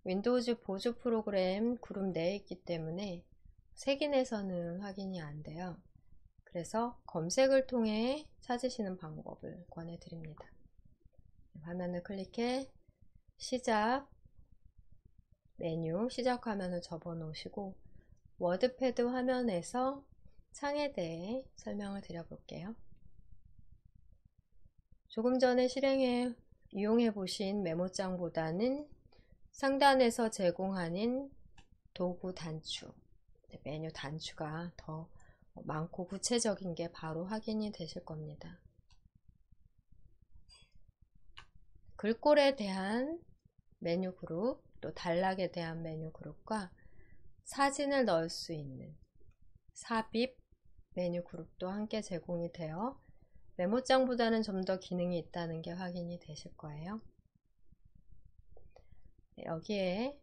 윈도우즈 보조 프로그램 그룹 내에 있기 때문에 색인에서는 확인이 안 돼요. 그래서 검색을 통해 찾으시는 방법을 권해드립니다. 화면을 클릭해 시작 메뉴 시작 화면을 접어 놓으시고 워드패드 화면에서 창에 대해 설명을 드려 볼게요. 조금 전에 실행해 이용해 보신 메모장보다는 상단에서 제공하는 도구 단추, 메뉴 단추가 더 많고 구체적인 게 바로 확인이 되실 겁니다. 글꼴에 대한 메뉴 그룹, 또 단락에 대한 메뉴 그룹과 사진을 넣을 수 있는 삽입 메뉴 그룹도 함께 제공이 되어 메모장보다는 좀 더 기능이 있다는 게 확인이 되실 거예요. 여기에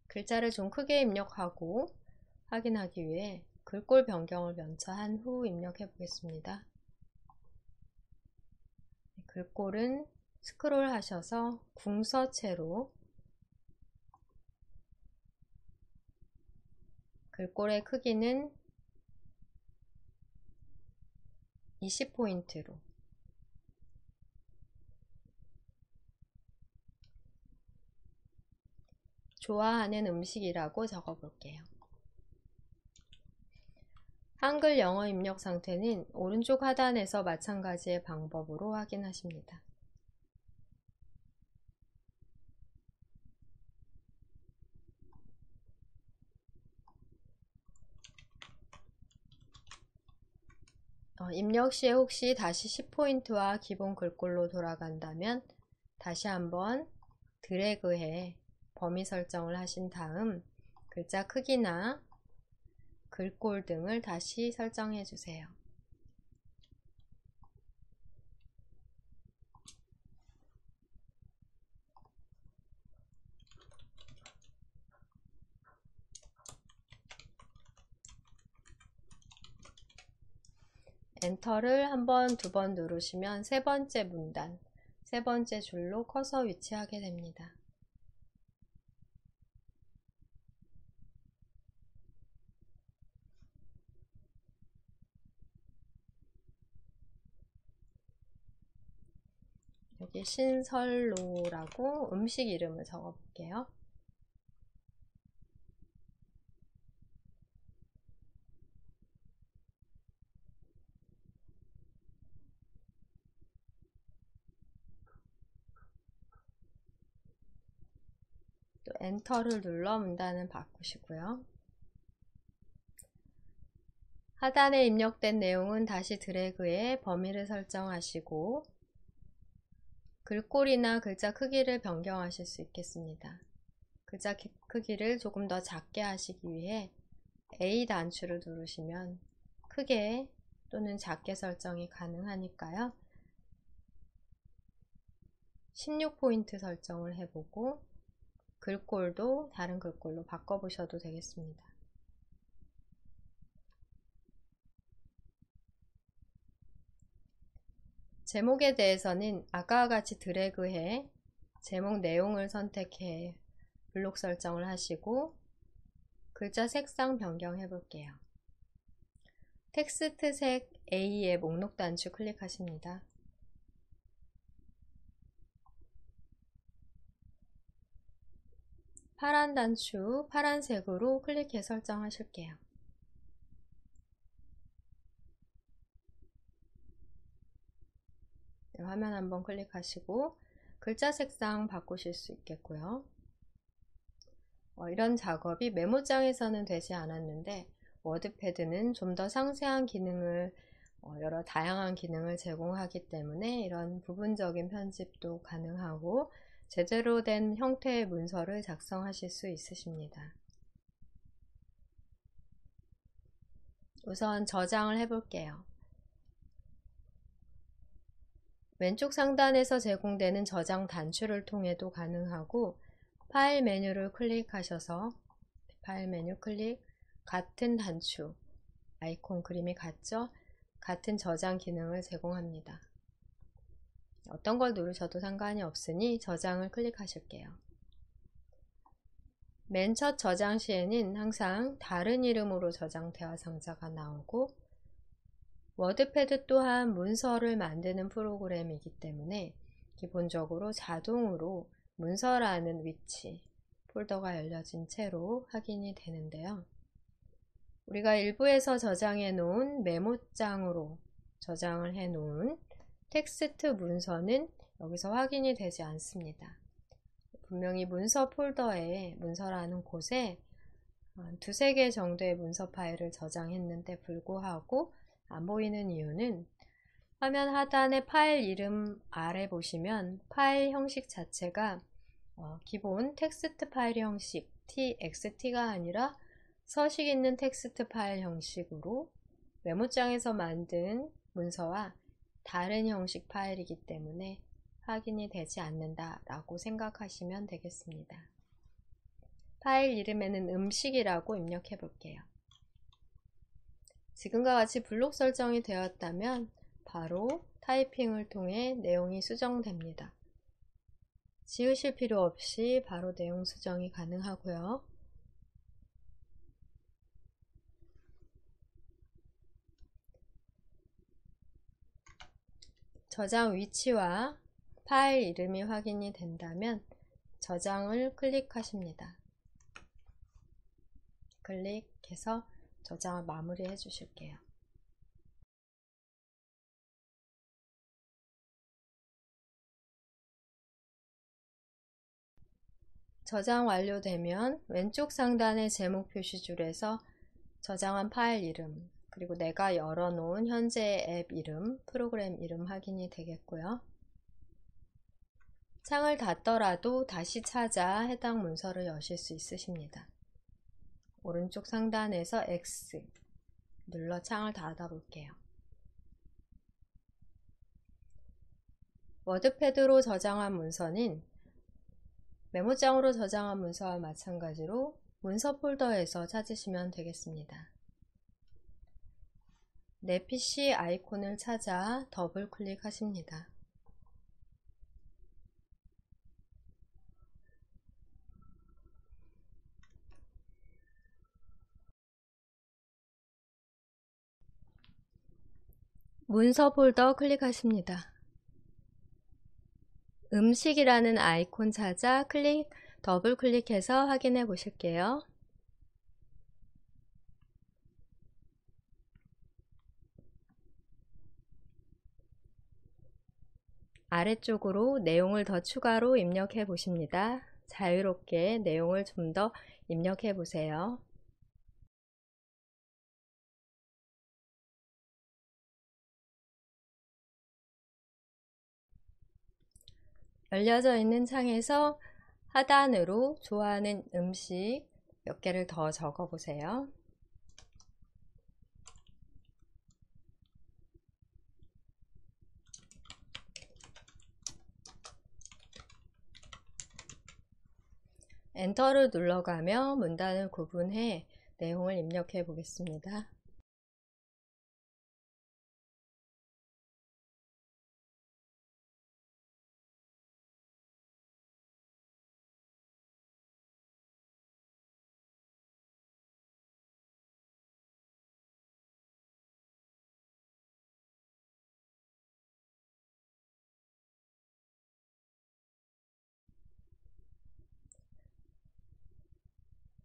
글자를 좀 크게 입력하고 확인하기 위해 글꼴 변경을 면처한 후 입력해 보겠습니다. 글꼴은 스크롤 하셔서 궁서체로 글꼴의 크기는 20포인트로 좋아하는 음식이라고 적어 볼게요. 한글 영어 입력 상태는 오른쪽 하단에서 마찬가지의 방법으로 확인하십니다. 입력 시에 혹시 다시 10포인트와 기본 글꼴로 돌아간다면 다시 한번 드래그해 범위 설정을 하신 다음 글자 크기나 글꼴 등을 다시 설정해 주세요. 엔터를 한 번, 두 번 누르시면 세 번째 문단, 세 번째 줄로 커서 위치하게 됩니다. 여기 신설로라고 음식 이름을 적어 볼게요. 또 엔터를 눌러 문단을 바꾸시고요. 하단에 입력된 내용은 다시 드래그해 범위를 설정하시고 글꼴이나 글자 크기를 변경하실 수 있겠습니다. 글자 크기를 조금 더 작게 하시기 위해 A 단추를 누르시면 크게 또는 작게 설정이 가능하니까요. 16포인트 설정을 해보고 글꼴도 다른 글꼴로 바꿔보셔도 되겠습니다. 제목에 대해서는 아까와 같이 드래그해 제목 내용을 선택해 블록 설정을 하시고 글자 색상 변경해 볼게요. 텍스트 색 A의 목록 단추 클릭하십니다. 파란 단추 파란색으로 클릭해 설정하실게요. 네, 화면 한번 클릭하시고 글자 색상 바꾸실 수 있겠고요. 이런 작업이 메모장에서는 되지 않았는데 워드패드는 좀 더 상세한 기능을 여러 다양한 기능을 제공하기 때문에 이런 부분적인 편집도 가능하고 제대로 된 형태의 문서를 작성하실 수 있으십니다. 우선 저장을 해볼게요. 왼쪽 상단에서 제공되는 저장 단추를 통해도 가능하고 파일 메뉴를 클릭하셔서 파일 메뉴 클릭, 같은 단추, 아이콘 그림이 같죠? 같은 저장 기능을 제공합니다. 어떤 걸 누르셔도 상관이 없으니 저장을 클릭하실게요. 맨 첫 저장 시에는 항상 다른 이름으로 저장되어 상자가 나오고 워드패드 또한 문서를 만드는 프로그램이기 때문에 기본적으로 자동으로 문서라는 위치, 폴더가 열려진 채로 확인이 되는데요. 우리가 일부에서 저장해 놓은 메모장으로 저장을 해 놓은 텍스트 문서는 여기서 확인이 되지 않습니다. 분명히 문서 폴더에 문서라는 곳에 두세 개 정도의 문서 파일을 저장했는데 불구하고 안 보이는 이유는 화면 하단의 파일 이름 아래 보시면 파일 형식 자체가 기본 텍스트 파일 형식 txt가 아니라 서식 있는 텍스트 파일 형식으로 메모장에서 만든 문서와 다른 형식 파일이기 때문에 확인이 되지 않는다 라고 생각하시면 되겠습니다. 파일 이름에는 음식이라고 입력해 볼게요. 지금과 같이 블록 설정이 되었다면 바로 타이핑을 통해 내용이 수정됩니다. 지우실 필요 없이 바로 내용 수정이 가능하고요. 저장 위치와 파일 이름이 확인이 된다면 저장을 클릭하십니다. 클릭해서 저장을 마무리해 주실게요. 저장 완료되면 왼쪽 상단의 제목 표시줄에서 저장한 파일 이름, 그리고 내가 열어놓은 현재의 앱 이름, 프로그램 이름 확인이 되겠고요. 창을 닫더라도 다시 찾아 해당 문서를 여실 수 있으십니다. 오른쪽 상단에서 X 눌러 창을 닫아 볼게요. 워드패드로 저장한 문서는 메모장으로 저장한 문서와 마찬가지로 문서 폴더에서 찾으시면 되겠습니다. 내 PC 아이콘을 찾아 더블 클릭하십니다. 문서 폴더 클릭하십니다. 음식이라는 아이콘 찾아 더블 클릭해서 확인해 보실게요. 아래쪽으로 내용을 더 추가로 입력해 보십니다. 자유롭게 내용을 좀 더 입력해 보세요. 열려져 있는 창에서 하단으로 좋아하는 음식 몇 개를 더 적어 보세요. 엔터를 눌러가며 문단을 구분해 내용을 입력해 보겠습니다.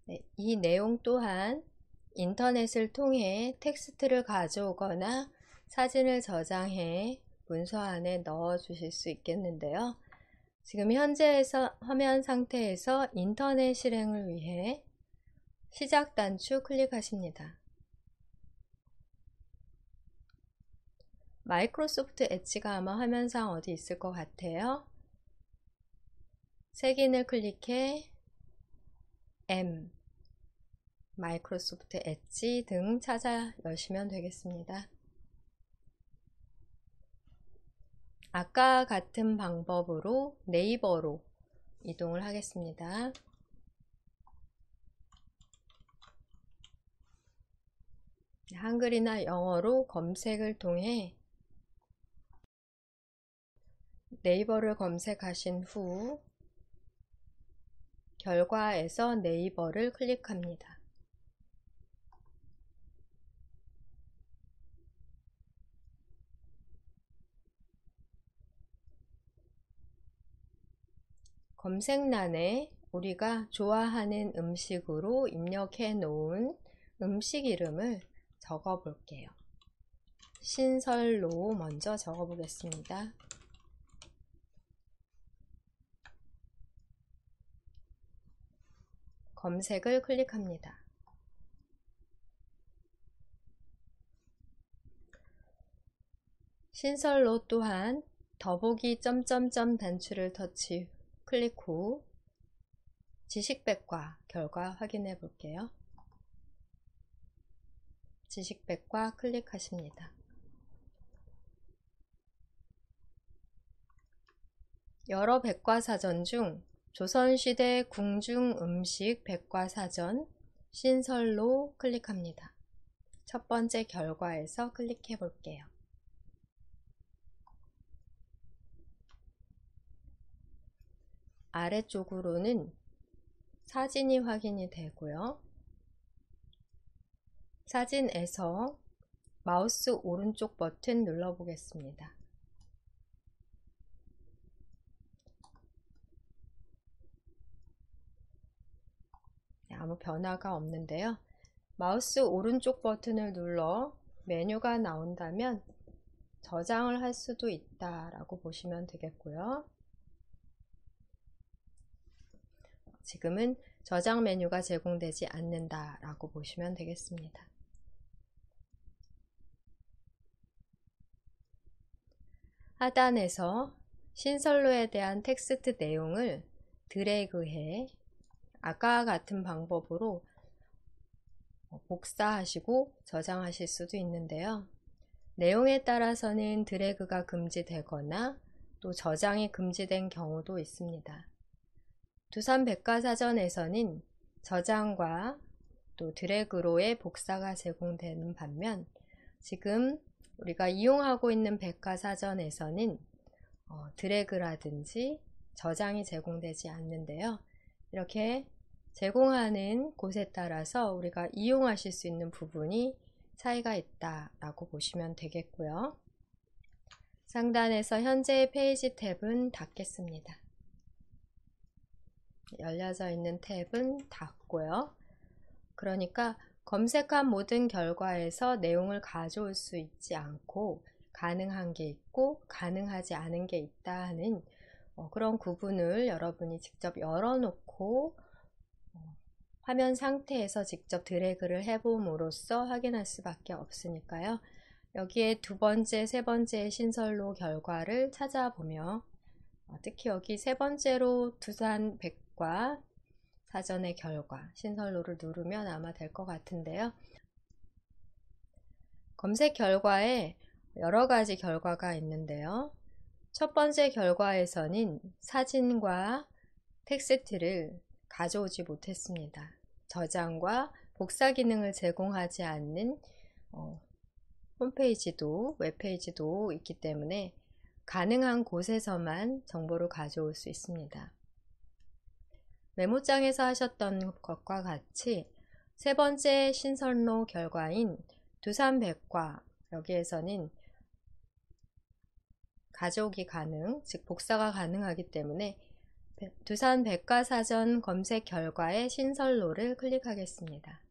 네, 이 내용 또한 인터넷을 통해 텍스트를 가져오거나 사진을 저장해 문서 안에 넣어 주실 수 있겠는데요. 지금 현재에서 화면 상태에서 인터넷 실행을 위해 시작 단추 클릭하십니다. 마이크로소프트 엣지가 아마 화면상 어디 있을 것 같아요. 색인을 클릭해 M, 마이크로소프트 엣지 등 찾아 여시면 되겠습니다. 아까 같은 방법으로 네이버로 이동을 하겠습니다. 한글이나 영어로 검색을 통해 네이버를 검색하신 후 결과에서 네이버를 클릭합니다. 검색란에 우리가 좋아하는 음식으로 입력해 놓은 음식 이름을 적어 볼게요. 신설로 먼저 적어 보겠습니다. 검색을 클릭합니다. 신설로 또한 더보기 점점점 단추를 터치 클릭 후 지식백과 결과 확인해 볼게요. 지식백과 클릭하십니다. 여러 백과사전 중 조선시대 궁중음식 백과사전 신설로 클릭합니다. 첫 번째 결과에서 클릭해 볼게요. 아래쪽으로는 사진이 확인이 되고요. 사진에서 마우스 오른쪽 버튼 눌러 보겠습니다. 아무 변화가 없는데요. 마우스 오른쪽 버튼을 눌러 메뉴가 나온다면 저장을 할 수도 있다라고 보시면 되겠고요. 지금은 저장 메뉴가 제공되지 않는다라고 보시면 되겠습니다. 하단에서 신설로에 대한 텍스트 내용을 드래그해 아까와 같은 방법으로 복사하시고 저장하실 수도 있는데요. 내용에 따라서는 드래그가 금지되거나 또 저장이 금지된 경우도 있습니다. 두산 백과사전에서는 저장과 또 드래그로의 복사가 제공되는 반면 지금 우리가 이용하고 있는 백과사전에서는 드래그라든지 저장이 제공되지 않는데요. 이렇게 제공하는 곳에 따라서 우리가 이용하실 수 있는 부분이 차이가 있다라고 보시면 되겠고요. 상단에서 현재의 페이지 탭은 닫겠습니다. 열려져 있는 탭은 닫고요. 그러니까 검색한 모든 결과에서 내용을 가져올 수 있지 않고 가능한 게 있고 가능하지 않은 게 있다 하는 그런 구분을 여러분이 직접 열어놓고 화면 상태에서 직접 드래그를 해봄으로써 확인할 수밖에 없으니까요. 여기에 두 번째, 세 번째 신설로 결과를 찾아보며 특히 여기 세 번째로 두산 백과 사전의 결과, 신설로를 누르면 아마 될 것 같은데요. 검색 결과에 여러 가지 결과가 있는데요. 첫 번째 결과에서는 사진과 텍스트를 가져오지 못했습니다. 저장과 복사 기능을 제공하지 않는 홈페이지도 웹페이지도 있기 때문에 가능한 곳에서만 정보를 가져올 수 있습니다. 메모장에서 하셨던 것과 같이 세 번째 신설로 결과인 두산 백과 여기에서는 가져오기 가능, 즉 복사가 가능하기 때문에 두산 백과사전 검색 결과의 신설로를 클릭하겠습니다.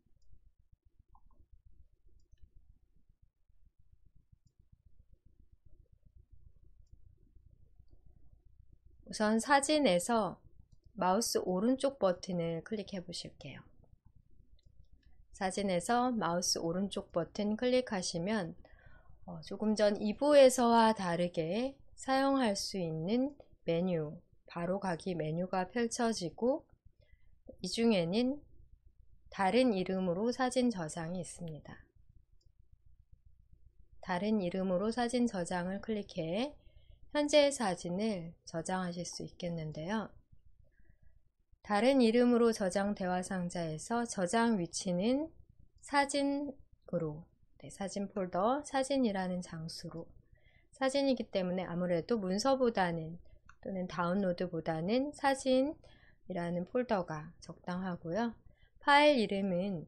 우선 사진에서 마우스 오른쪽 버튼을 클릭해 보실게요. 사진에서 마우스 오른쪽 버튼 클릭하시면 조금 전 2부에서와 다르게 사용할 수 있는 메뉴, 바로 가기 메뉴가 펼쳐지고 이 중에는 다른 이름으로 사진 저장이 있습니다. 다른 이름으로 사진 저장을 클릭해 현재의 사진을 저장하실 수 있겠는데요. 다른 이름으로 저장 대화 상자에서 저장 위치는 사진으로, 사진 폴더, 사진이라는 장수로 사진이기 때문에 아무래도 문서보다는 또는 다운로드보다는 사진이라는 폴더가 적당하고요. 파일 이름은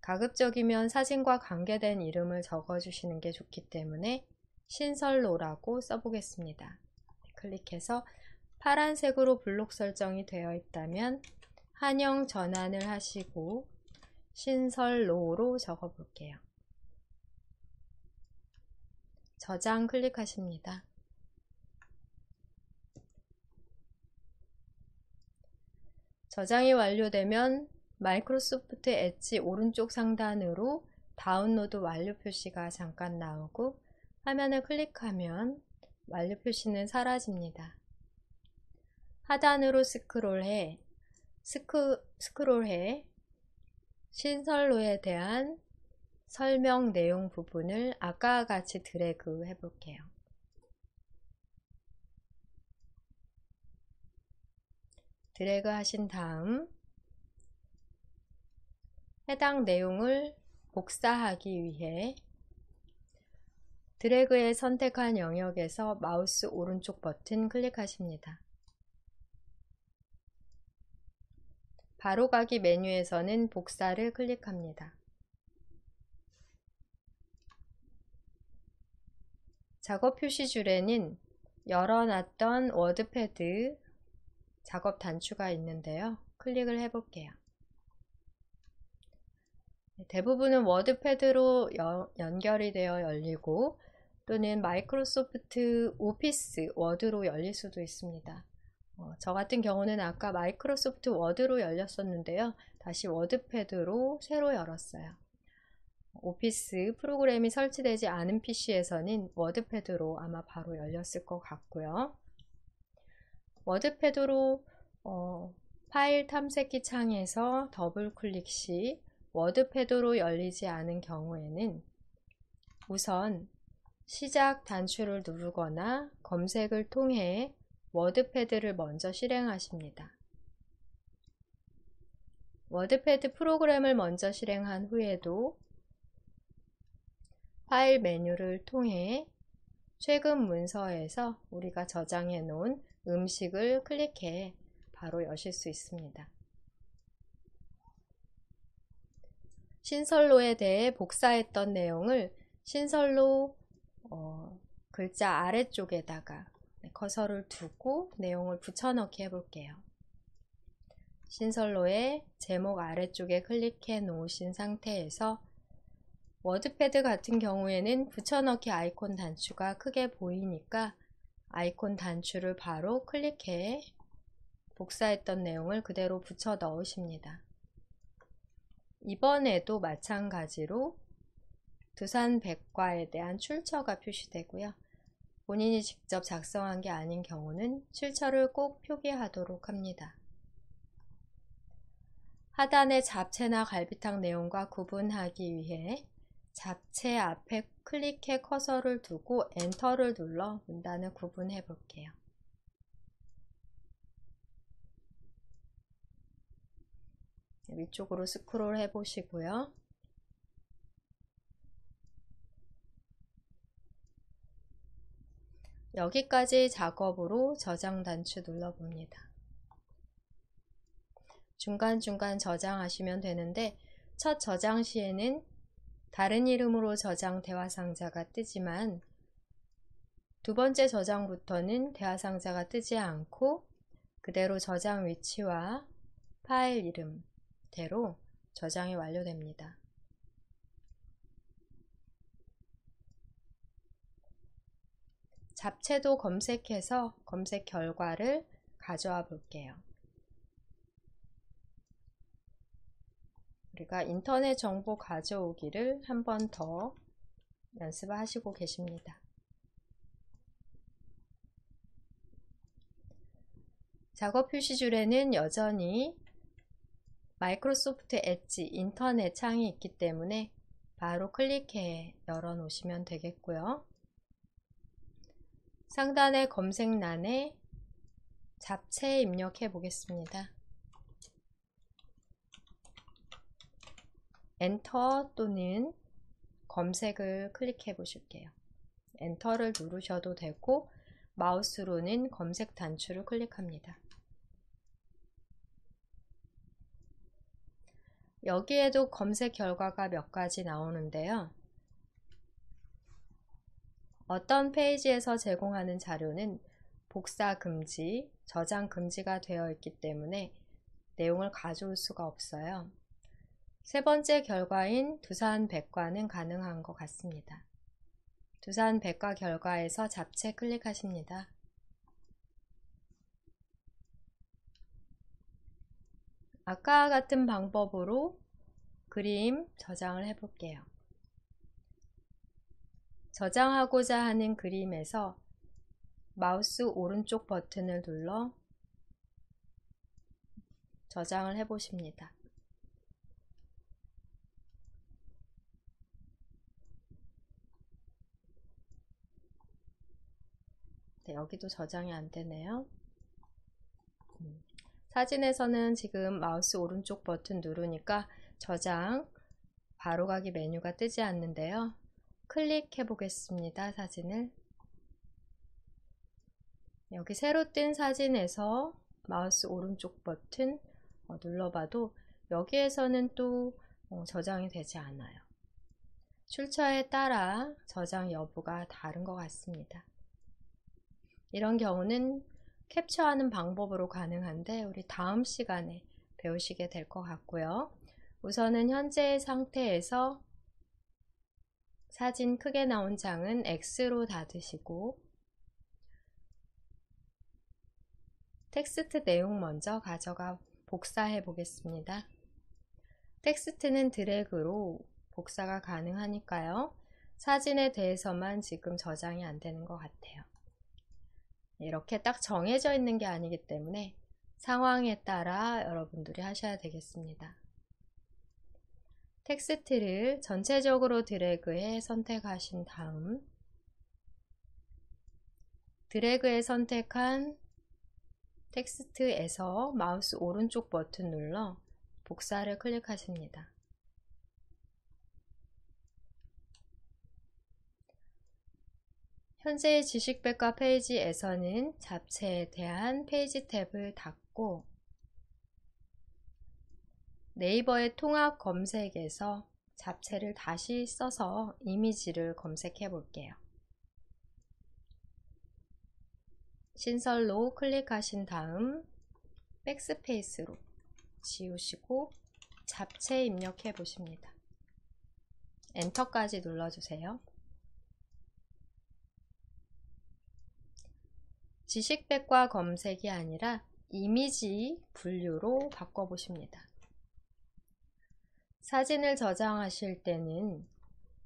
가급적이면 사진과 관계된 이름을 적어주시는 게 좋기 때문에 신설로라고 써보겠습니다. 클릭해서 파란색으로 블록 설정이 되어 있다면 한영 전환을 하시고 신설로로 적어 볼게요. 저장 클릭하십니다. 저장이 완료되면 마이크로소프트 엣지 오른쪽 상단으로 다운로드 완료 표시가 잠깐 나오고 화면을 클릭하면 완료 표시는 사라집니다. 하단으로 스크롤해 신설로에 대한 설명 내용 부분을 아까와 같이 드래그 해 볼게요. 드래그 하신 다음 해당 내용을 복사하기 위해 드래그에 선택한 영역에서 마우스 오른쪽 버튼 클릭하십니다. 바로가기 메뉴에서는 복사를 클릭합니다. 작업 표시줄에는 열어놨던 워드패드 작업 단추가 있는데요. 클릭을 해볼게요. 대부분은 워드패드로 연결이 되어 열리고 또는 마이크로소프트 오피스 워드로 열릴 수도 있습니다. 저 같은 경우는 아까 마이크로소프트 워드로 열렸었는데요. 다시 워드패드로 새로 열었어요. 오피스 프로그램이 설치되지 않은 PC에서는 워드패드로 아마 바로 열렸을 것 같고요. 워드패드로 파일 탐색기 창에서 더블 클릭 시 워드패드로 열리지 않은 경우에는 우선 시작 단추를 누르거나 검색을 통해 워드패드를 먼저 실행하십니다. 워드패드 프로그램을 먼저 실행한 후에도 파일 메뉴를 통해 최근 문서에서 우리가 저장해 놓은 음식을 클릭해 바로 여실 수 있습니다. 신설로에 대해 복사했던 내용을 신설로 글자 아래쪽에다가 커서를 두고 내용을 붙여넣기 해볼게요. 신설로의 제목 아래쪽에 클릭해 놓으신 상태에서 워드패드 같은 경우에는 붙여넣기 아이콘 단추가 크게 보이니까 아이콘 단추를 바로 클릭해 복사했던 내용을 그대로 붙여 넣으십니다. 이번에도 마찬가지로 두산백과에 대한 출처가 표시되고요. 본인이 직접 작성한 게 아닌 경우는 출처를 꼭 표기하도록 합니다. 하단의 잡채나 갈비탕 내용과 구분하기 위해 잡채 앞에 클릭해 커서를 두고 엔터를 눌러 문단을 구분해 볼게요. 위쪽으로 스크롤 해 보시고요. 여기까지 작업으로 저장 단추 눌러봅니다. 중간중간 저장하시면 되는데 첫 저장 시에는 다른 이름으로 저장 대화상자가 뜨지만 두 번째 저장부터는 대화상자가 뜨지 않고 그대로 저장 위치와 파일 이름대로 저장이 완료됩니다. 잡채도 검색해서 검색 결과를 가져와 볼게요. 우리가 인터넷 정보 가져오기를 한 번 더 연습하시고 계십니다. 작업 표시줄에는 여전히 마이크로소프트 엣지 인터넷 창이 있기 때문에 바로 클릭해 열어 놓으시면 되겠고요. 상단의 검색란에 잡채 입력해 보겠습니다. 엔터 또는 검색을 클릭해 보실게요. 엔터를 누르셔도 되고 마우스로는 검색 단추를 클릭합니다. 여기에도 검색 결과가 몇 가지 나오는데요. 어떤 페이지에서 제공하는 자료는 복사 금지, 저장 금지가 되어 있기 때문에 내용을 가져올 수가 없어요. 세 번째 결과인 두산백과는 가능한 것 같습니다. 두산백과 결과에서 잡채 클릭하십니다. 아까와 같은 방법으로 그림 저장을 해볼게요. 저장하고자 하는 그림에서 마우스 오른쪽 버튼을 눌러 저장을 해보십니다. 네, 여기도 저장이 안 되네요. 사진에서는 지금 마우스 오른쪽 버튼 누르니까 저장 바로가기 메뉴가 뜨지 않는데요. 클릭해 보겠습니다. 사진을. 여기 새로 뜬 사진에서 마우스 오른쪽 버튼 눌러봐도 여기에서는 또 저장이 되지 않아요. 출처에 따라 저장 여부가 다른 것 같습니다. 이런 경우는 캡처하는 방법으로 가능한데 우리 다음 시간에 배우시게 될 것 같고요. 우선은 현재의 상태에서 사진 크게 나온 장은 X로 닫으시고 텍스트 내용 먼저 가져가 복사해 보겠습니다. 텍스트는 드래그로 복사가 가능하니까요. 사진에 대해서만 지금 저장이 안 되는 것 같아요. 이렇게 딱 정해져 있는 게 아니기 때문에 상황에 따라 여러분들이 하셔야 되겠습니다. 텍스트를 전체적으로 드래그해 선택하신 다음 드래그해 선택한 텍스트에서 마우스 오른쪽 버튼 눌러 복사를 클릭하십니다. 현재의 지식백과 페이지에서는 잡채에 대한 페이지 탭을 닫고 네이버의 통합 검색에서 잡채를 다시 써서 이미지를 검색해 볼게요. 신설로 클릭하신 다음 백스페이스로 지우시고 잡채 입력해 보십니다. 엔터까지 눌러주세요. 지식백과 검색이 아니라 이미지 분류로 바꿔보십니다. 사진을 저장하실 때는,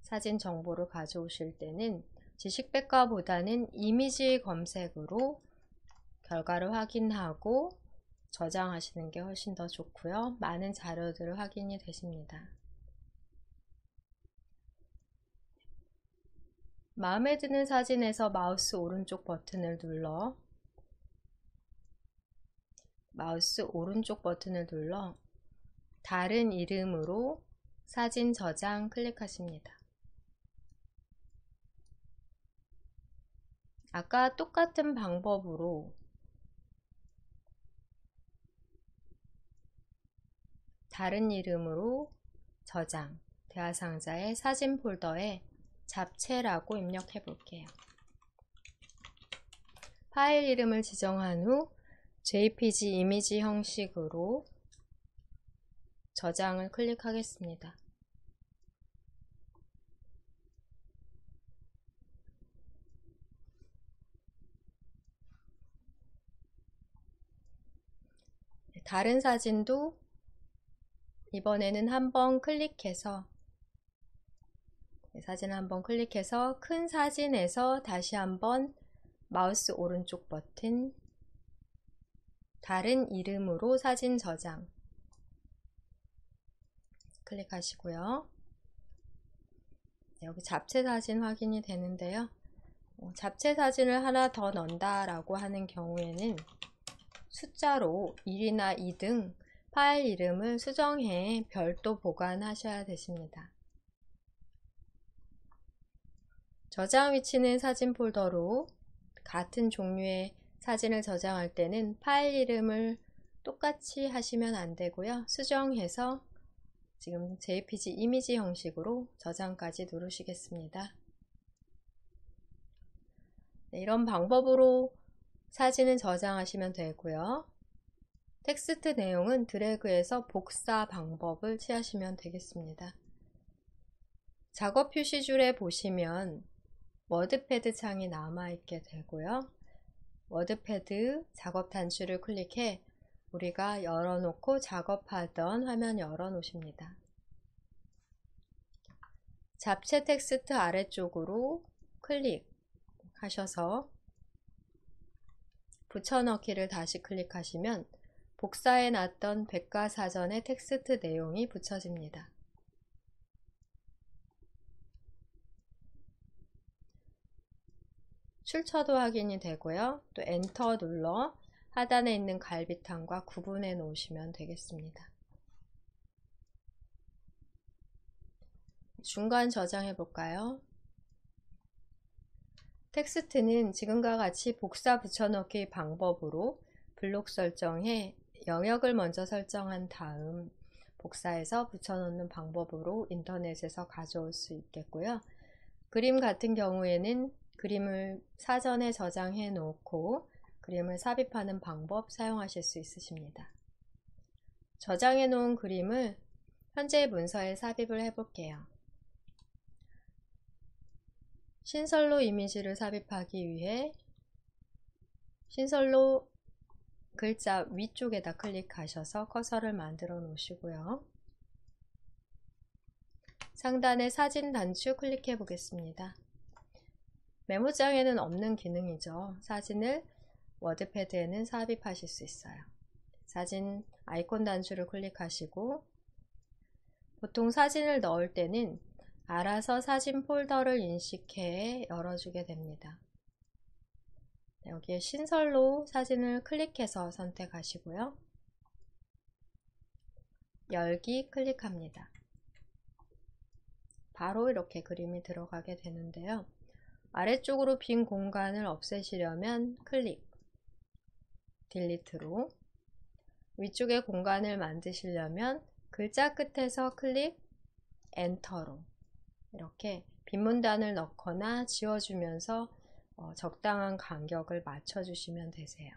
사진 정보를 가져오실 때는 지식백과보다는 이미지 검색으로 결과를 확인하고 저장하시는 게 훨씬 더 좋고요. 많은 자료들을 확인이 되십니다. 마음에 드는 사진에서 마우스 오른쪽 버튼을 눌러 다른 이름으로 사진 저장 클릭하십니다. 아까 똑같은 방법으로 다른 이름으로 저장, 대화상자의 사진 폴더에 잡채라고 입력해 볼게요. 파일 이름을 지정한 후 JPG 이미지 형식으로 저장을 클릭하겠습니다. 다른 사진도 이번에는 한번 클릭해서 큰 사진에서 다시 한번 마우스 오른쪽 버튼 다른 이름으로 사진 저장 클릭하시고요. 여기 잡채 사진 확인이 되는데요. 잡채 사진을 하나 더 넣는다라고 하는 경우에는 숫자로 1이나 2 등 파일 이름을 수정해 별도 보관하셔야 되십니다. 저장 위치는 사진 폴더로 같은 종류의 사진을 저장할 때는 파일 이름을 똑같이 하시면 안 되고요. 수정해서 지금 JPG 이미지 형식으로 저장까지 누르시겠습니다. 네, 이런 방법으로 사진을 저장하시면 되고요. 텍스트 내용은 드래그해서 복사 방법을 취하시면 되겠습니다. 작업 표시줄에 보시면 워드패드 창이 남아있게 되고요. 워드패드 작업 단추를 클릭해 우리가 열어놓고 작업하던 화면 열어놓으십니다. 잡채 텍스트 아래쪽으로 클릭하셔서 붙여넣기를 다시 클릭하시면 복사해 놨던 백과사전의 텍스트 내용이 붙여집니다. 출처도 확인이 되고요. 또 엔터 눌러 하단에 있는 갈비탕과 구분해 놓으시면 되겠습니다. 중간 저장해 볼까요? 텍스트는 지금과 같이 복사 붙여넣기 방법으로 블록 설정해 영역을 먼저 설정한 다음 복사해서 붙여넣는 방법으로 인터넷에서 가져올 수 있겠고요. 그림 같은 경우에는 그림을 사전에 저장해 놓고 그림을 삽입하는 방법 사용하실 수 있으십니다. 저장해 놓은 그림을 현재 문서에 삽입을 해 볼게요. 신설로 이미지를 삽입하기 위해 신설로 글자 위쪽에다 클릭하셔서 커서를 만들어 놓으시고요. 상단에 사진 단추 클릭해 보겠습니다. 메모장에는 없는 기능이죠. 사진을 워드패드에는 삽입하실 수 있어요. 사진 아이콘 단추를 클릭하시고 보통 사진을 넣을 때는 알아서 사진 폴더를 인식해 열어주게 됩니다. 여기에 신설로 사진을 클릭해서 선택하시고요. 열기 클릭합니다. 바로 이렇게 그림이 들어가게 되는데요. 아래쪽으로 빈 공간을 없애시려면 클릭, 딜리트로, 위쪽에 공간을 만드시려면 글자 끝에서 클릭, 엔터로 이렇게 빈 문단을 넣거나 지워주면서 적당한 간격을 맞춰주시면 되세요.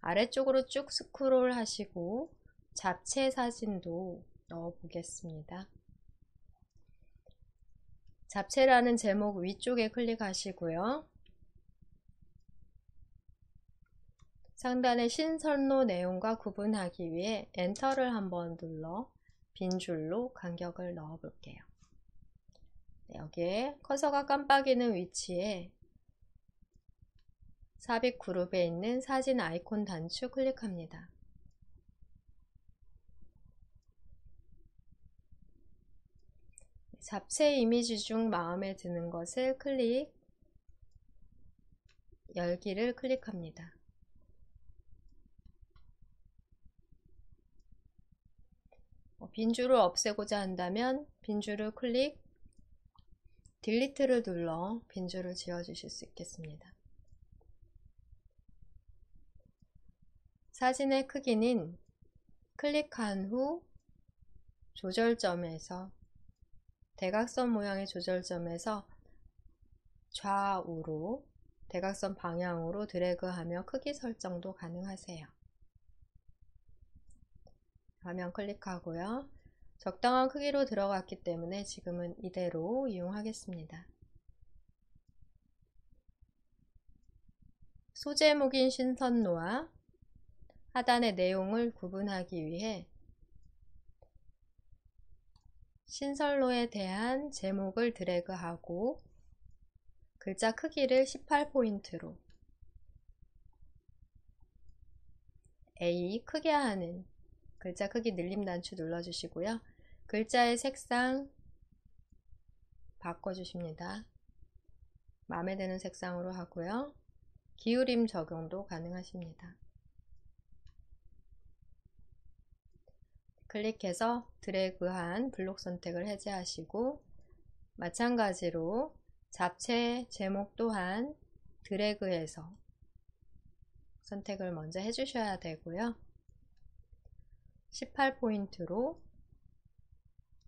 아래쪽으로 쭉 스크롤 하시고 잡채 사진도 넣어 보겠습니다. 잡채라는 제목 위쪽에 클릭하시고요. 상단의 신선로 내용과 구분하기 위해 엔터를 한번 눌러 빈 줄로 간격을 넣어 볼게요. 여기에 커서가 깜빡이는 위치에 삽입 그룹에 있는 사진 아이콘 단추 클릭합니다. 잡채 이미지 중 마음에 드는 것을 클릭, 열기를 클릭합니다. 빈줄을 없애고자 한다면 빈줄을 클릭, 딜리트를 눌러 빈줄을 지워주실 수 있겠습니다. 사진의 크기는 클릭한 후 조절점에서 대각선 모양의 조절점에서 좌우로 대각선 방향으로 드래그하며 크기 설정도 가능하세요. 화면 클릭하고요. 적당한 크기로 들어갔기 때문에 지금은 이대로 이용하겠습니다. 소제목인 신선로와 하단의 내용을 구분하기 위해 신선로에 대한 제목을 드래그하고 글자 크기를 18포인트로 A 크게 하는 글자 크기 늘림 단추 눌러주시고요. 글자의 색상 바꿔주십니다. 마음에 드는 색상으로 하고요. 기울임 적용도 가능하십니다. 클릭해서 드래그한 블록 선택을 해제하시고 마찬가지로 잡채 제목 또한 드래그해서 선택을 먼저 해주셔야 되고요. 18포인트로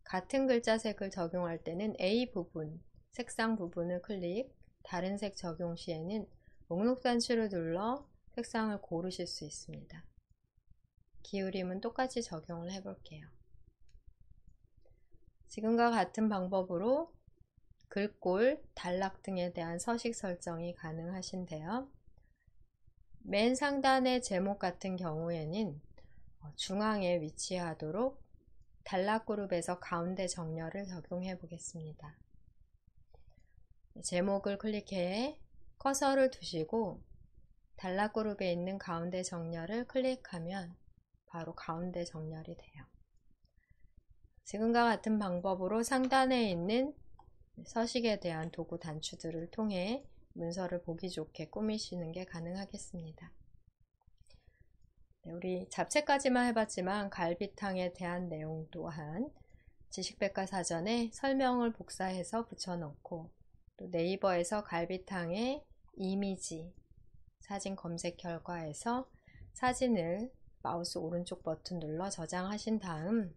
같은 글자 색을 적용할 때는 A 부분, 색상 부분을 클릭, 다른 색 적용 시에는 목록 단추를 눌러 색상을 고르실 수 있습니다. 기울임은 똑같이 적용을 해 볼게요. 지금과 같은 방법으로 글꼴, 단락 등에 대한 서식 설정이 가능하신데요. 맨 상단의 제목 같은 경우에는 중앙에 위치하도록 단락 그룹에서 가운데 정렬을 적용해 보겠습니다. 제목을 클릭해 커서를 두시고 단락 그룹에 있는 가운데 정렬을 클릭하면 바로 가운데 정렬이 돼요. 지금과 같은 방법으로 상단에 있는 서식에 대한 도구 단추들을 통해 문서를 보기 좋게 꾸미시는 게 가능하겠습니다. 우리 잡채까지만 해봤지만 갈비탕에 대한 내용 또한 지식백과사전에 설명을 복사해서 붙여넣고 또 네이버에서 갈비탕의 이미지 사진 검색 결과에서 사진을 마우스 오른쪽 버튼 눌러 저장하신 다음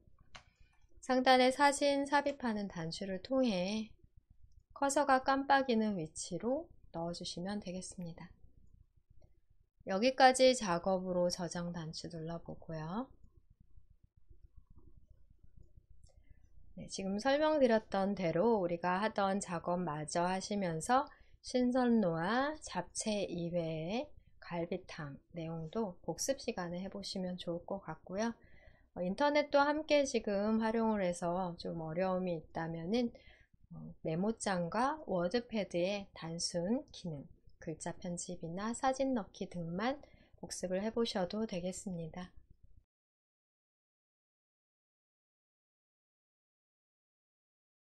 상단에 사진 삽입하는 단추를 통해 커서가 깜빡이는 위치로 넣어주시면 되겠습니다. 여기까지 작업으로 저장 단추 눌러보고요. 지금 설명드렸던 대로 우리가 하던 작업 마저 하시면서 신선로와 잡채 이외의 갈비탕 내용도 복습 시간에 해보시면 좋을 것 같고요. 인터넷도 함께 지금 활용을 해서 좀 어려움이 있다면은 메모장과 워드패드의 단순 기능, 글자 편집이나 사진 넣기 등만 복습을 해보셔도 되겠습니다.